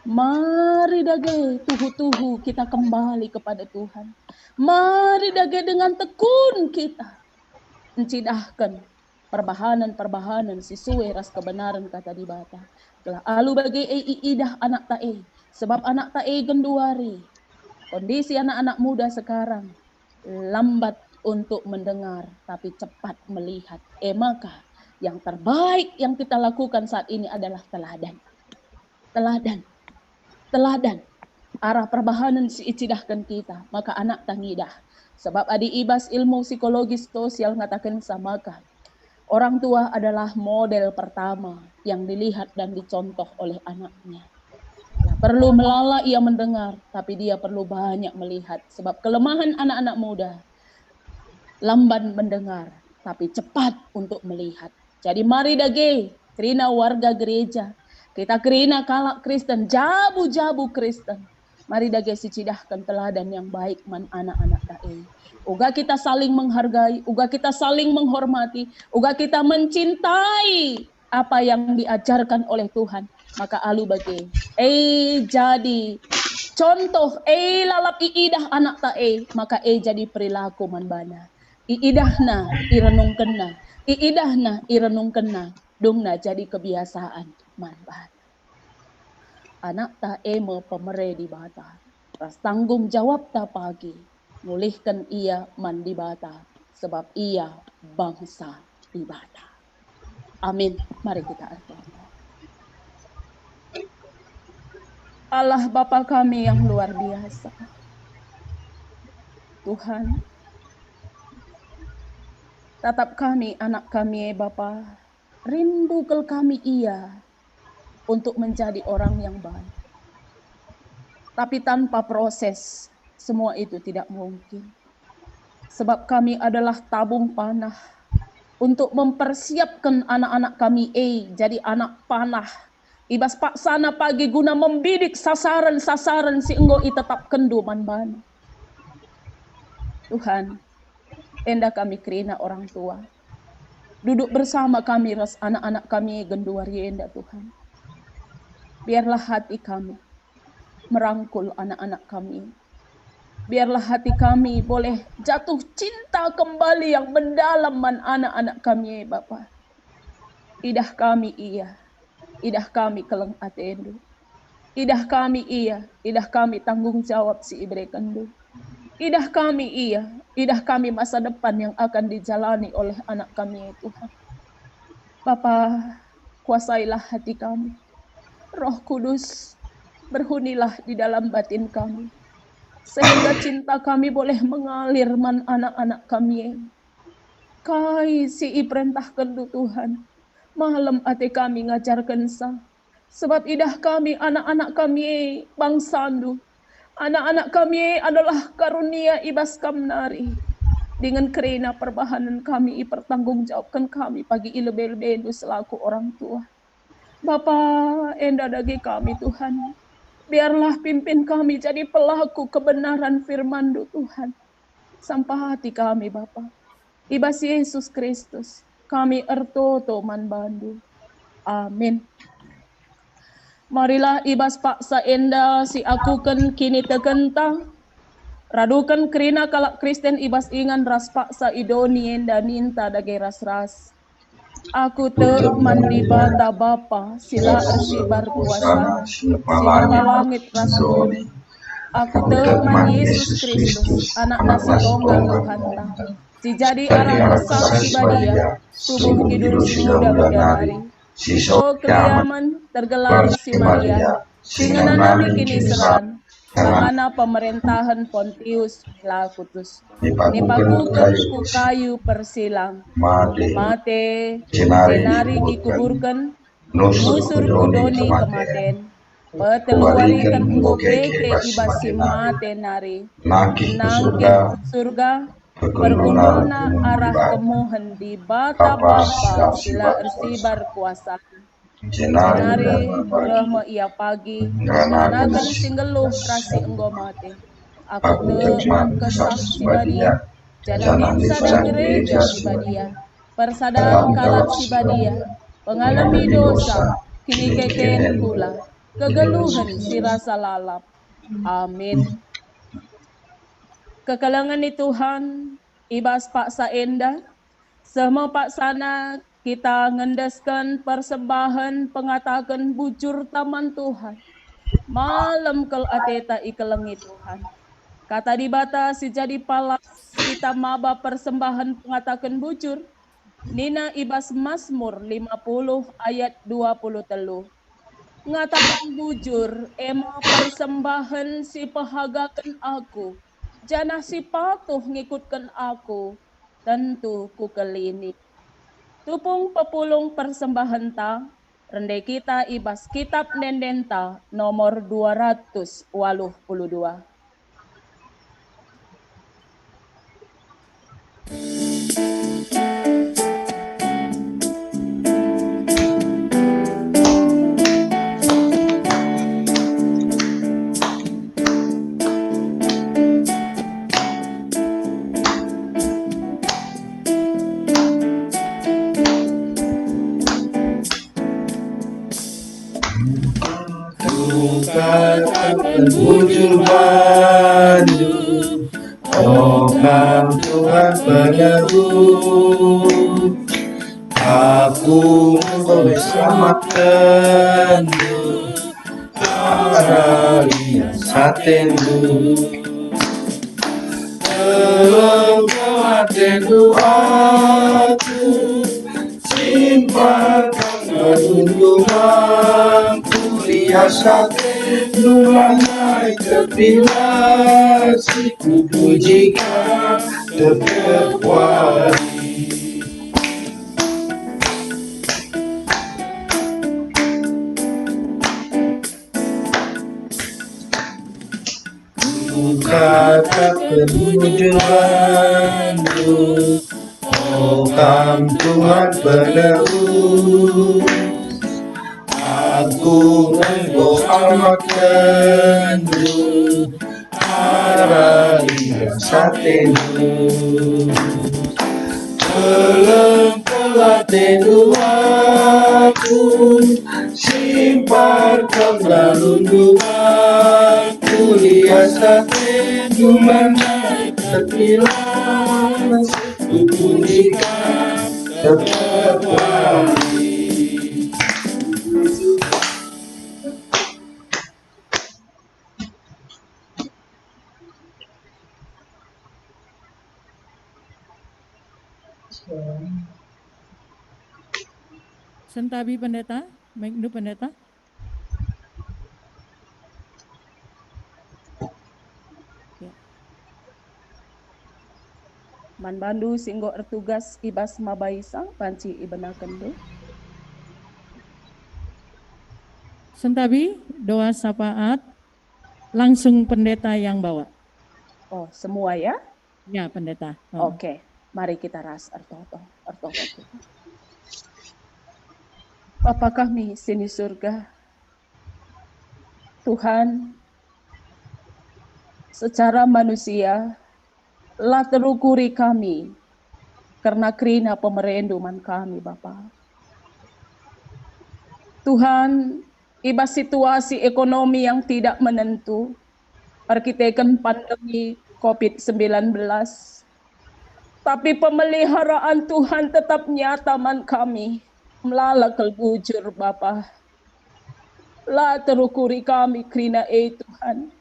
Mari dage tuhu-tuhu kita kembali kepada Tuhan. Mari dage dengan tekun kita mencidahkan perbahanan-perbahanan sesuai ras kebenaran kata di bata. Telah alu bagi idah anak tae. Sebab anak tae genduari. Kondisi anak-anak muda sekarang lambat untuk mendengar tapi cepat melihat. Maka yang terbaik yang kita lakukan saat ini adalah teladan. Arah perbahanan dicidahkan kita. Maka anak tangidah. Sebab adi ibas ilmu psikologis sosial mengatakan samakan. Orang tua adalah model pertama yang dilihat dan dicontoh oleh anaknya. Perlu melala ia mendengar, tapi dia perlu banyak melihat. Sebab kelemahan anak-anak muda, lamban mendengar, tapi cepat untuk melihat. Jadi mari dage, kerina warga gereja. Kita kerina kalak Kristen, jabu-jabu Kristen. Mari dage sicidahkan teladan yang baik man anak-anak dae. Uga kita saling menghargai, uga kita saling menghormati, uga kita mencintai apa yang diajarkan oleh Tuhan. Maka alu bagi, jadi contoh, lalap iidah anak tae, maka jadi perilaku man bana. Iidahna, irenungkenna, iidahna, irenungkenna, dongna jadi kebiasaan man bana. Anak tae me pemere di bata, ras tanggung jawab ta pagi, mulihkan ia man di bata, sebab ia bangsa di bata. Amin. Mari kita berdoa. Allah Bapa kami yang luar biasa. Tuhan, tatap kami, anak kami Bapa, rindu kel kami ia untuk menjadi orang yang baik. Tapi tanpa proses, semua itu tidak mungkin. Sebab kami adalah tabung panah untuk mempersiapkan anak-anak kami jadi anak panah. Ibas pak sana pagi guna membidik sasaran-sasaran si enggo tetap kenduman ban. Tuhan, enda kami kerina orang tua. Duduk bersama kami ras anak-anak kami genduari enda Tuhan. Biarlah hati kami merangkul anak-anak kami. Biarlah hati kami boleh jatuh cinta kembali yang mendalam man anak-anak kami Bapa. Idah kami iya. Idah kami keleng atendu. Idah kami iya. Idah kami tanggung jawab si ibre kendu. Idah kami iya. Idah kami masa depan yang akan dijalani oleh anak kami Tuhan. Bapa, kuasailah hati kami. Roh Kudus, berhunilah di dalam batin kami. Sehingga cinta kami boleh mengalir man anak-anak kami. Kai si iperintah kendu Tuhan. Malam ate kami ngajarkan sa. Sebab idah kami, anak-anak kami bangsandu. Anak-anak kami adalah karunia ibas kamnari. Dengan kerena perbahanan kami, pertanggungjawabkan kami pagi ilebe-lebendu selaku orang tua. Bapa, enda dagi kami Tuhan. Biarlah pimpin kami jadi pelaku kebenaran firman-Du Tuhan. Sampai hati kami Bapa. Ibas Yesus Kristus. Kami ertoto man bandu. Amin. Marilah ibas paksa enda si akuken kini tekentang. Radukan kerina kalak Kristen ibas ingan ras paksa idoni enda ninta dage ras-ras. Aku te mandi bata Bapa sila ersibar kuasa. Sila langit rasdoni. Aku te man Yesus Kristus anak nasi tonggal Tuhan ta. Si jadi arah besar si badia, tubuh tidur si muda bidadari. Si so keliaman tergelar si Maria, si ngenanami kini seran. Bangana pemerintahan Pontius Pilatus. Nipakukan ku kayu persilang. Mate, jenari dikuburkan, musur kudoni kematen. Peteluarikan ngokeke ibasi mate nari. Nangke surga. Bergundulna arah kemuhen di bata Bapa sila ersibar kuasa. Jenari rahma ia pagi nganakan singgeluh rasi enggo mate. Aku te man kesah si badia, jananin sada gereja si badia, persadaan kalak si badia, pengalami dosa, kini keken pula, kegeluhan si rasa lalap. Amin. Kekalangan ni Tuhan, ibas paksa enda, semua paksana kita ngendeskan persembahan pengatakan bujur taman Tuhan. Malam kel ateta ikelengi Tuhan. Kata di bata si jadi palas kita maba persembahan pengatakan bujur. Nina ibas Mazmur 50 ayat 23. Ngatakan bujur, ema persembahan si pahagakan aku. Janah si patuh ngikutkan aku, tentu ku kelini. Tupung pepulung persembahan ta, Rende kita ibas kitab Nendenta nomor 282. Katakan bujur bandu, oh kam Tuhan penerus. Aku bersamakan para lihat satendu. Dalam tendu aku simpan perlindunganku, lihat satendu naik terpilas, ku pujikan terkecuali. Katakan bujur bandu, oh kam Tuhan penerus. Aku mendoakanmu, para lihat satendu. Dalam tendu aku simpan perlindunganku, lihat satendu menaik terpilas, ku pujikan terkecuali. Sentabi pendeta, mic dulu pendeta. Man bandu singgo ertugas ibas mabaisa panci ibenaken do. Sentabi doa syafaat langsung pendeta yang bawa. Oh, semua ya? Ya pendeta. Oke, mari kita ras artoto. Bapa kami sini surga, Tuhan, secara manusia, lah terukuri kami, karena kerina pemerenduman kami, Bapa. Tuhan, iba situasi ekonomi yang tidak menentu, arkiteken pandemi COVID-19, tapi pemeliharaan Tuhan tetap nyata man kami, melalakal bujur Bapa. Lah terukuri kami kerina Tuhan.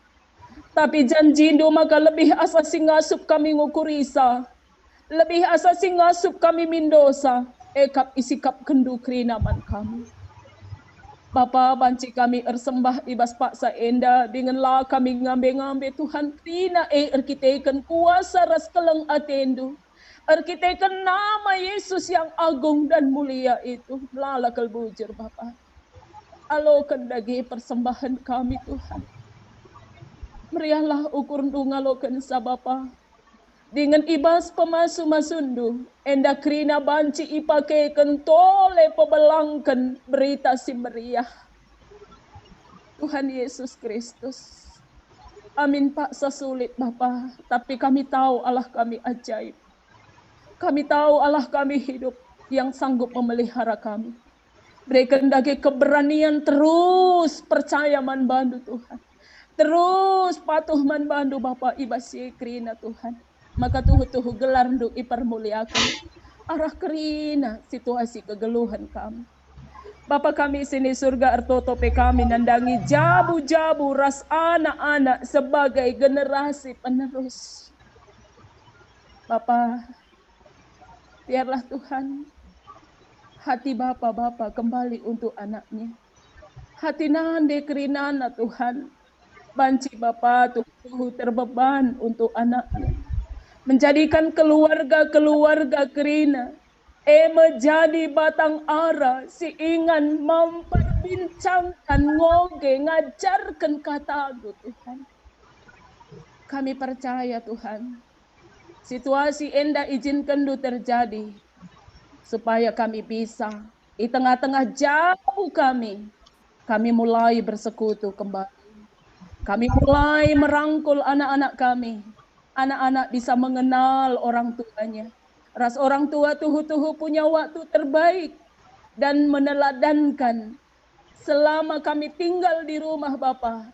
Tapi janji do maka lebih asa singasup kami ngukurisa. Lebih asa singasup kami mindosa. Ekap isikap kendu kerina man kami. Bapa banci kami ersembah ibas paksa enda dengan lah kami ngambe-ngambe Tuhan kerina erkiteken kuasa ras keleng atendu. Erkiteken nama Yesus yang agung dan mulia itu. Melalakal bujur Bapa. Alokan dagi persembahan kami Tuhan. Meriahlah ukur ngalokan sa Bapa. Dengan ibas pemasu masundu. Enda krina banci ipake kentole pebelangkan berita si meriah. Tuhan Yesus Kristus. Amin paksa sulit Bapa. Tapi kami tahu Allah kami ajaib. Kami tahu Allah kami hidup yang sanggup memelihara kami. Berikan dagi keberanian terus percaya man bandu Tuhan. Terus patuh man bandu Bapa ibasi kerina Tuhan. Maka tuhu gelar ndu ipermuliakan. Arah kerina situasi kegeluhan kami. Bapa kami sini surga artotope kami nandangi jabu-jabu ras anak-anak sebagai generasi penerus. Bapa, biarlah Tuhan hati Bapa kembali untuk anaknya. Hati nande kerinana Tuhan. Banci Bapa tuh terbeban untuk anaknya. Menjadikan keluarga kerina menjadi batang ara si ingan memperbincangkan ngoge ngajarkan kata Tuhan. Kami percaya Tuhan, situasi enda izinkan terjadi supaya kami bisa di tengah-tengah jauh kami mulai bersekutu kembali. Kami mulai merangkul anak-anak kami. Anak-anak bisa mengenal orang tuanya. Ras orang tua tuhu-tuhu punya waktu terbaik dan meneladankan selama kami tinggal di rumah Bapa.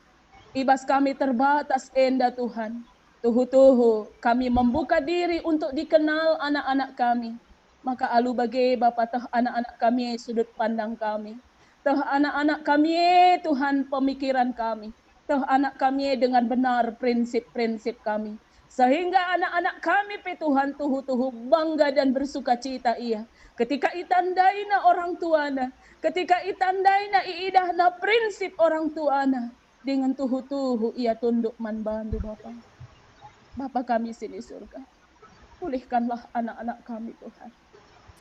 Ibas kami terbatas enda Tuhan. Tuhu-tuhu kami membuka diri untuk dikenal anak-anak kami. Maka alu bagi Bapa teh anak-anak kami sudut pandang kami. Teh anak-anak kami Tuhan pemikiran kami. Teh anak kami dengan benar prinsip-prinsip kami. Sehingga anak-anak kami Tuhan tuhu-tuhu bangga dan bersuka cita ia. Ketika itandaina orang tuana. Ketika itandaina iidahna prinsip orang tuana. Dengan tuhu-tuhu ia tunduk manbandu Bapa. Bapa kami sini surga. Pulihkanlah anak-anak kami Tuhan.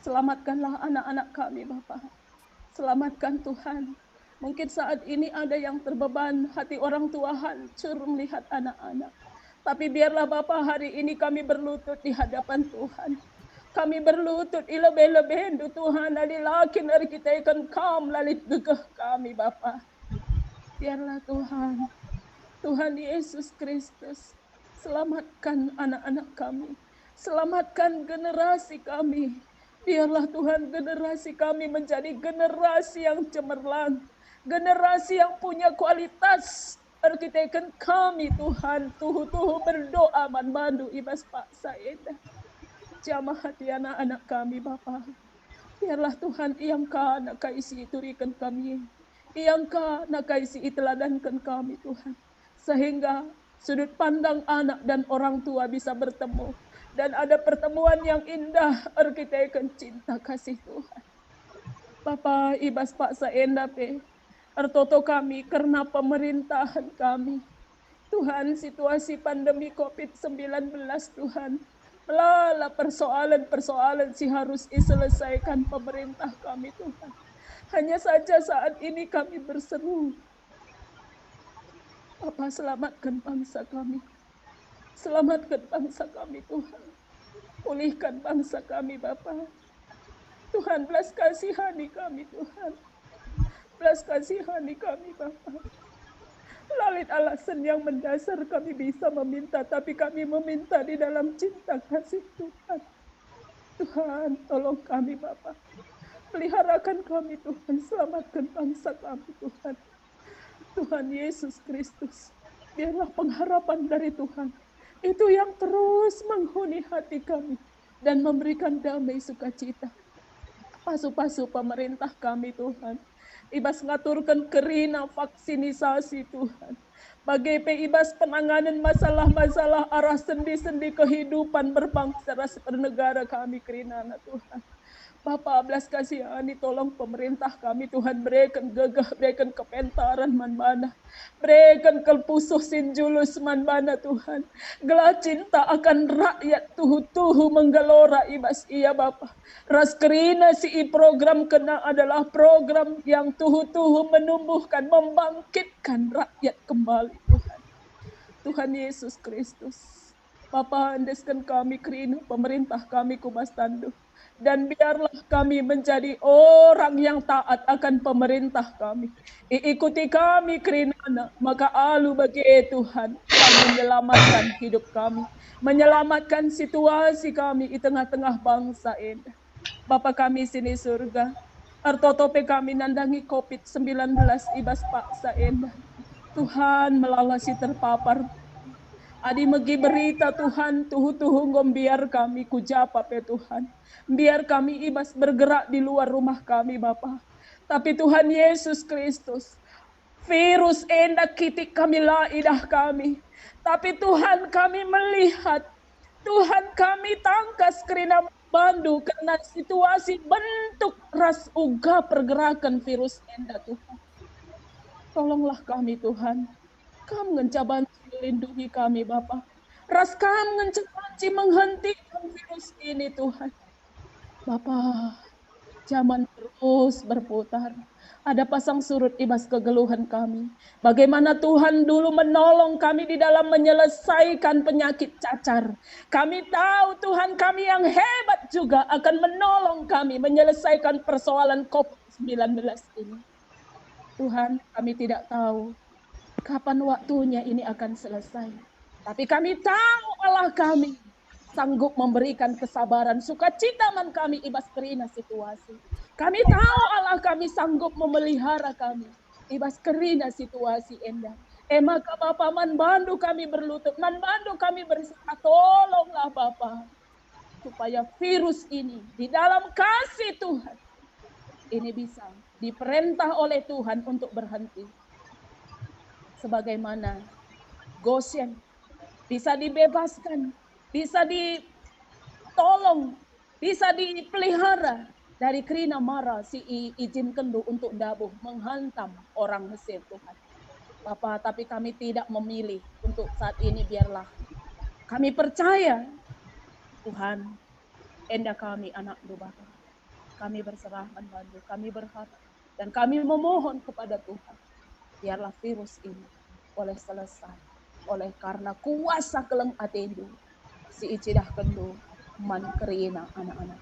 Selamatkanlah anak-anak kami Bapa. Selamatkan Tuhan. Mungkin saat ini ada yang terbeban, hati orang tua hancur melihat anak-anak. Tapi biarlah Bapa hari ini kami berlutut di hadapan Tuhan. Kami berlutut ilebe-lebe Tuhan. Alilakin dari kita ikan kam lalit gegah kami Bapa. Biarlah Tuhan, Tuhan Yesus Kristus, selamatkan anak-anak kami, selamatkan generasi kami. Biarlah Tuhan generasi kami menjadi generasi yang cemerlang, generasi yang punya kualitas. Arkiteken kami Tuhan, tuhu-tuhu berdoa manbandu ibas paksa eda. Jamah hati anak-anak kami Bapa. Biarlah Tuhan yang kana kaisi turikan kami. Iyangka nakaisi iteladankan kami Tuhan. Sehingga sudut pandang anak dan orang tua bisa bertemu. Dan ada pertemuan yang indah arkiteken cinta kasih Tuhan. Bapa ibas paksa endape. Artoto kami karena pemerintahan kami. Tuhan situasi pandemi COVID-19 Tuhan. Melala persoalan-persoalan si harus diselesaikan pemerintah kami Tuhan. Hanya saja saat ini kami berseru, Bapa selamatkan bangsa kami. Selamatkan bangsa kami Tuhan. Pulihkan bangsa kami Bapa. Tuhan belas kasihani kami Tuhan. Belas kasihani kami Bapa. Lalit alasan yang mendasar kami bisa meminta, tapi kami meminta di dalam cinta kasih Tuhan. Tuhan tolong kami Bapa. Peliharakan kami Tuhan, selamatkan bangsa kami Tuhan. Tuhan Yesus Kristus, biarlah pengharapan dari Tuhan itu yang terus menghuni hati kami dan memberikan damai sukacita. Pasu-pasu pemerintah kami Tuhan, ibas ngaturkan kerina vaksinisasi Tuhan. Bagi ibas penanganan masalah-masalah arah sendi-sendi kehidupan berbangsa bernegara kami kerinana Tuhan. Bapa belas kasihani tolong pemerintah kami Tuhan, berikan gegah, berikan kepentaran manbana, berikan kelpusuh sinjulus manbana Tuhan. Gelah cinta akan rakyat tuhu-tuhu menggelora ibas iya Bapa. Raskerina si program kena adalah program yang tuhu-tuhu menumbuhkan, membangkitkan rakyat kembali Tuhan. Tuhan Yesus Kristus. Bapa andeskan kami kerina pemerintah kami kumas tandu. Dan biarlah kami menjadi orang yang taat akan pemerintah kami. Ikuti kami kerinana, maka alu bagi Tuhan kami menyelamatkan hidup kami. Menyelamatkan situasi kami di tengah-tengah bangsa ini. Bapa kami sini surga, artotope kami nandangi COVID-19 ibas paksa endah. Tuhan melalasi terpapar. Adi megi berita Tuhan, tuhu-tuhu biar kami kujapap ya Tuhan. Biar kami ibas bergerak di luar rumah kami Bapa. Tapi Tuhan Yesus Kristus, virus endak kitik kami laidah kami. Tapi Tuhan kami melihat, Tuhan kami tangkas kerina bandu karena situasi bentuk ras uga pergerakan virus endak Tuhan. Tolonglah kami Tuhan. Kam ngencaban melindungi kami Bapa. Ras kam ngencaban menghentikan virus ini Tuhan. Bapa, zaman terus berputar. Ada pasang surut ibas kegeluhan kami. Bagaimana Tuhan dulu menolong kami di dalam menyelesaikan penyakit cacar. Kami tahu Tuhan kami yang hebat juga akan menolong kami menyelesaikan persoalan COVID-19 ini. Tuhan, kami tidak tahu kapan waktunya ini akan selesai. Tapi kami tahu Allah kami sanggup memberikan kesabaran, sukacita man kami ibas kerina situasi. Kami tahu Allah kami sanggup memelihara kami ibas kerina situasi endah. Maka Bapa man bantu kami berlutut, man bantu kami berserah, tolonglah Bapa supaya virus ini di dalam kasih Tuhan ini bisa diperintah oleh Tuhan untuk berhenti. Sebagaimana Goshen bisa dibebaskan, bisa ditolong, bisa dipelihara dari kerina mara si izin kendu untuk dabuh menghantam orang Mesir Tuhan. Bapa, tapi kami tidak memilih untuk saat ini, biarlah kami percaya Tuhan, endah kami anak Bapa. Kami berserah membantu, kami berharap dan kami memohon kepada Tuhan, biarlah virus ini boleh selesai oleh karena kuasa keleng atendu si icidah kendu man kerina anak-anak.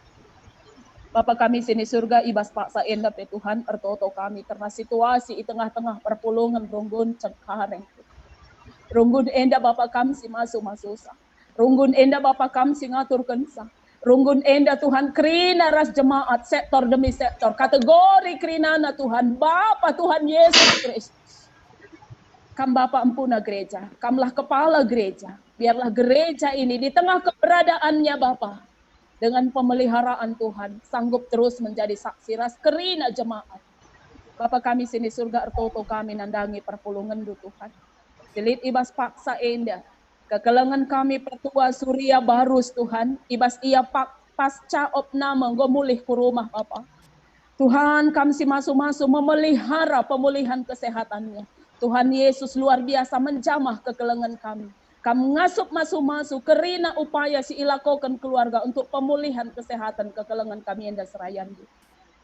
Bapa kami sini surga ibas paksa endah pe Tuhan ertoto kami karena situasi di tengah-tengah perpulungan runggun cengkareng. Runggun endah Bapa kami si masuk runggun endah Bapa kami si ngatur kensa. Runggun endah Tuhan kerina ras jemaat sektor demi sektor kategori kerinana Tuhan Bapa Tuhan Yesus Kristus. Kam Bapa ampuna gereja, kamlah kepala gereja. Biarlah gereja ini di tengah keberadaannya Bapa, dengan pemeliharaan Tuhan, sanggup terus menjadi saksi ras kerina jemaat. Bapa kami sini surga ertoto kami nandangi perpulungan du Tuhan. Silit ibas paksa endah, kekelengan kami pertua Surya Barus Tuhan, ibas ia pasca opname ngomulih ke rumah Bapa. Tuhan kami si masuk-masuk memelihara pemulihan kesehatannya. Tuhan Yesus luar biasa menjamah kekelengan kami. Kami ngasup masuk-masuk kerina upaya si ilakokan keluarga untuk pemulihan kesehatan kekelengan kami yang serayan.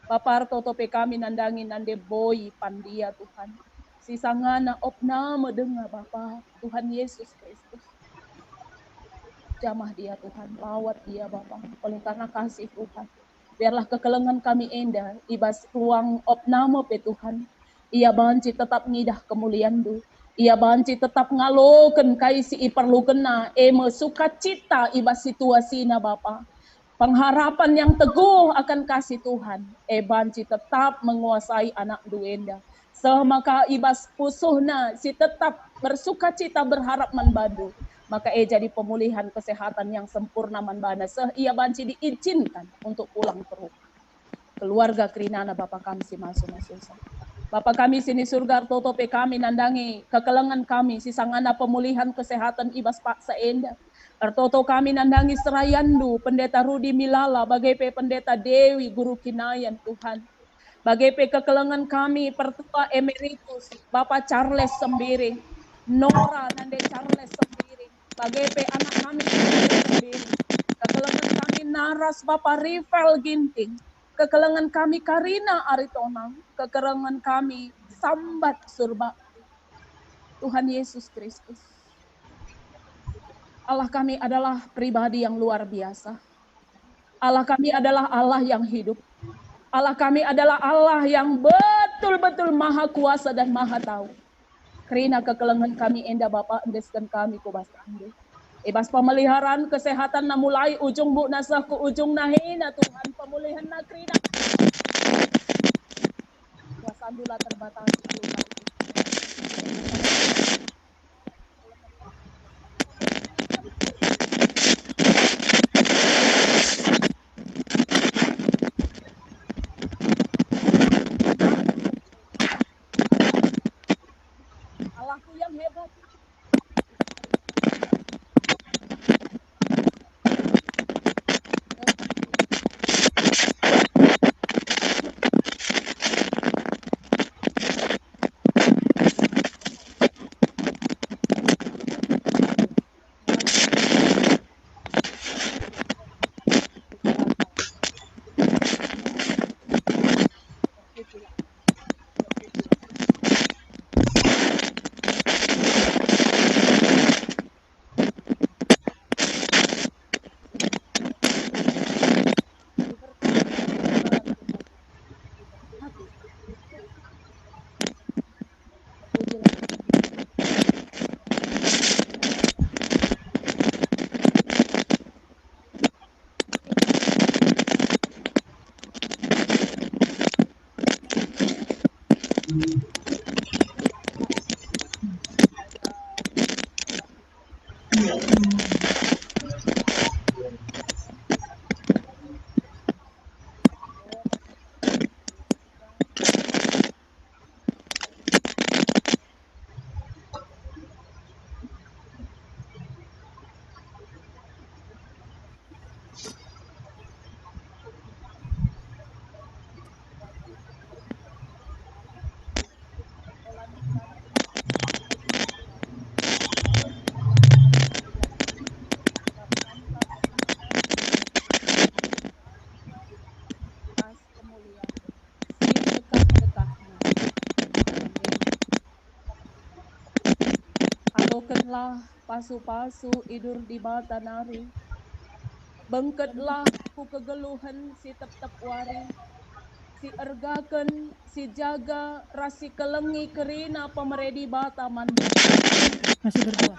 Bapak totope kami nandangi nande boy pandia Tuhan. Si sangana opname dengar Bapak Tuhan Yesus Kristus. Jamah dia Tuhan, lawat dia Bapak oleh karena kasih Tuhan. Biarlah kekelengan kami endah ibas ruang opname pe Tuhan. Ia banci tetap ngidah kemuliaan du. Ia banci tetap ngaloken kaisi iperlukena sukacita ibas situasina Bapa. Pengharapan yang teguh akan kasih Tuhan. Banci tetap menguasai anak duenda. Semaka ibas pusuhna si tetap bersukacita berharap manbadu. Maka jadi pemulihan kesehatan yang sempurna manbana. Ia banci diizinkan untuk pulang ke rumah. Keluarga kerinana Bapa kami si masuk-masuk. Bapa kami sini surga totope kami nandangi kekelengan kami si sangana pemulihan kesehatan ibas paksa endah. Ertoto kami nandangi serayandu pendeta Rudi Milala bagai pe pendeta Dewi guru kinayan Tuhan. Bagai pe kekelengan kami pertua emeritus Bapak Charles Sembiring, Nora nande Charles Sembiring, bagai pe anak kami Sembiring. Kekelengan kami naras Bapak Rivel Ginting. Kekelengan kami Karina Aritonang, kekelengan kami Sambat Surba. Tuhan Yesus Kristus. Allah kami adalah pribadi yang luar biasa. Allah kami adalah Allah yang hidup. Allah kami adalah Allah yang betul-betul maha kuasa dan maha tahu. Karena kekelengan kami endah Bapak endeskan kami kubas ande. Ibas pemeliharaan kesehatan na mulai ujung bu nasah ke ujung nahina Tuhan pemulihan na krina. Wasandula terbatas. Allahku yang hebat. Bangkitlah pasu-pasu idur di bata nari. Bangkitlah ku kegeluhan si tep-tep wari. Si ergaken, si jaga, rasi kelengi kerina pemeredi bata mandi. Masih berdoa.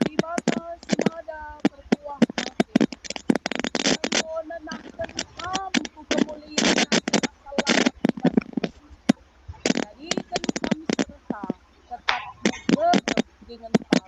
Di bata si mada pertuah mati. Emo nenahkan ham ku kemuliaan nasi selamat ibas kursi. Jadikan kami serta tetap megegep dengan pagi.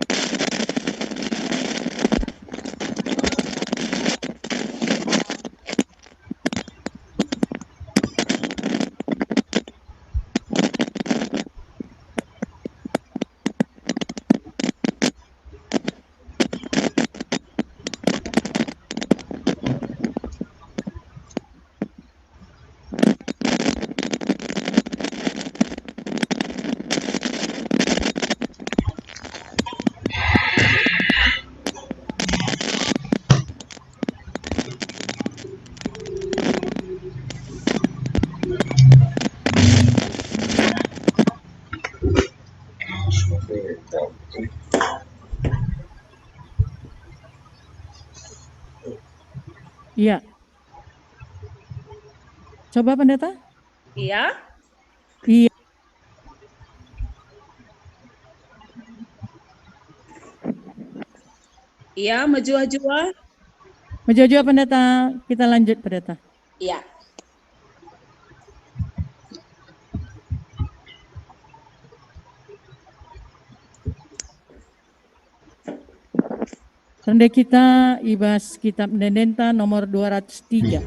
Iya. Coba pendeta. Iya. Iya. Iya, maju-ajua. Maju-maju pendeta. Kita lanjut pendeta. Iya. Tanda kita ibas kitab Dendenta nomor 203.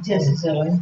Yes, sir.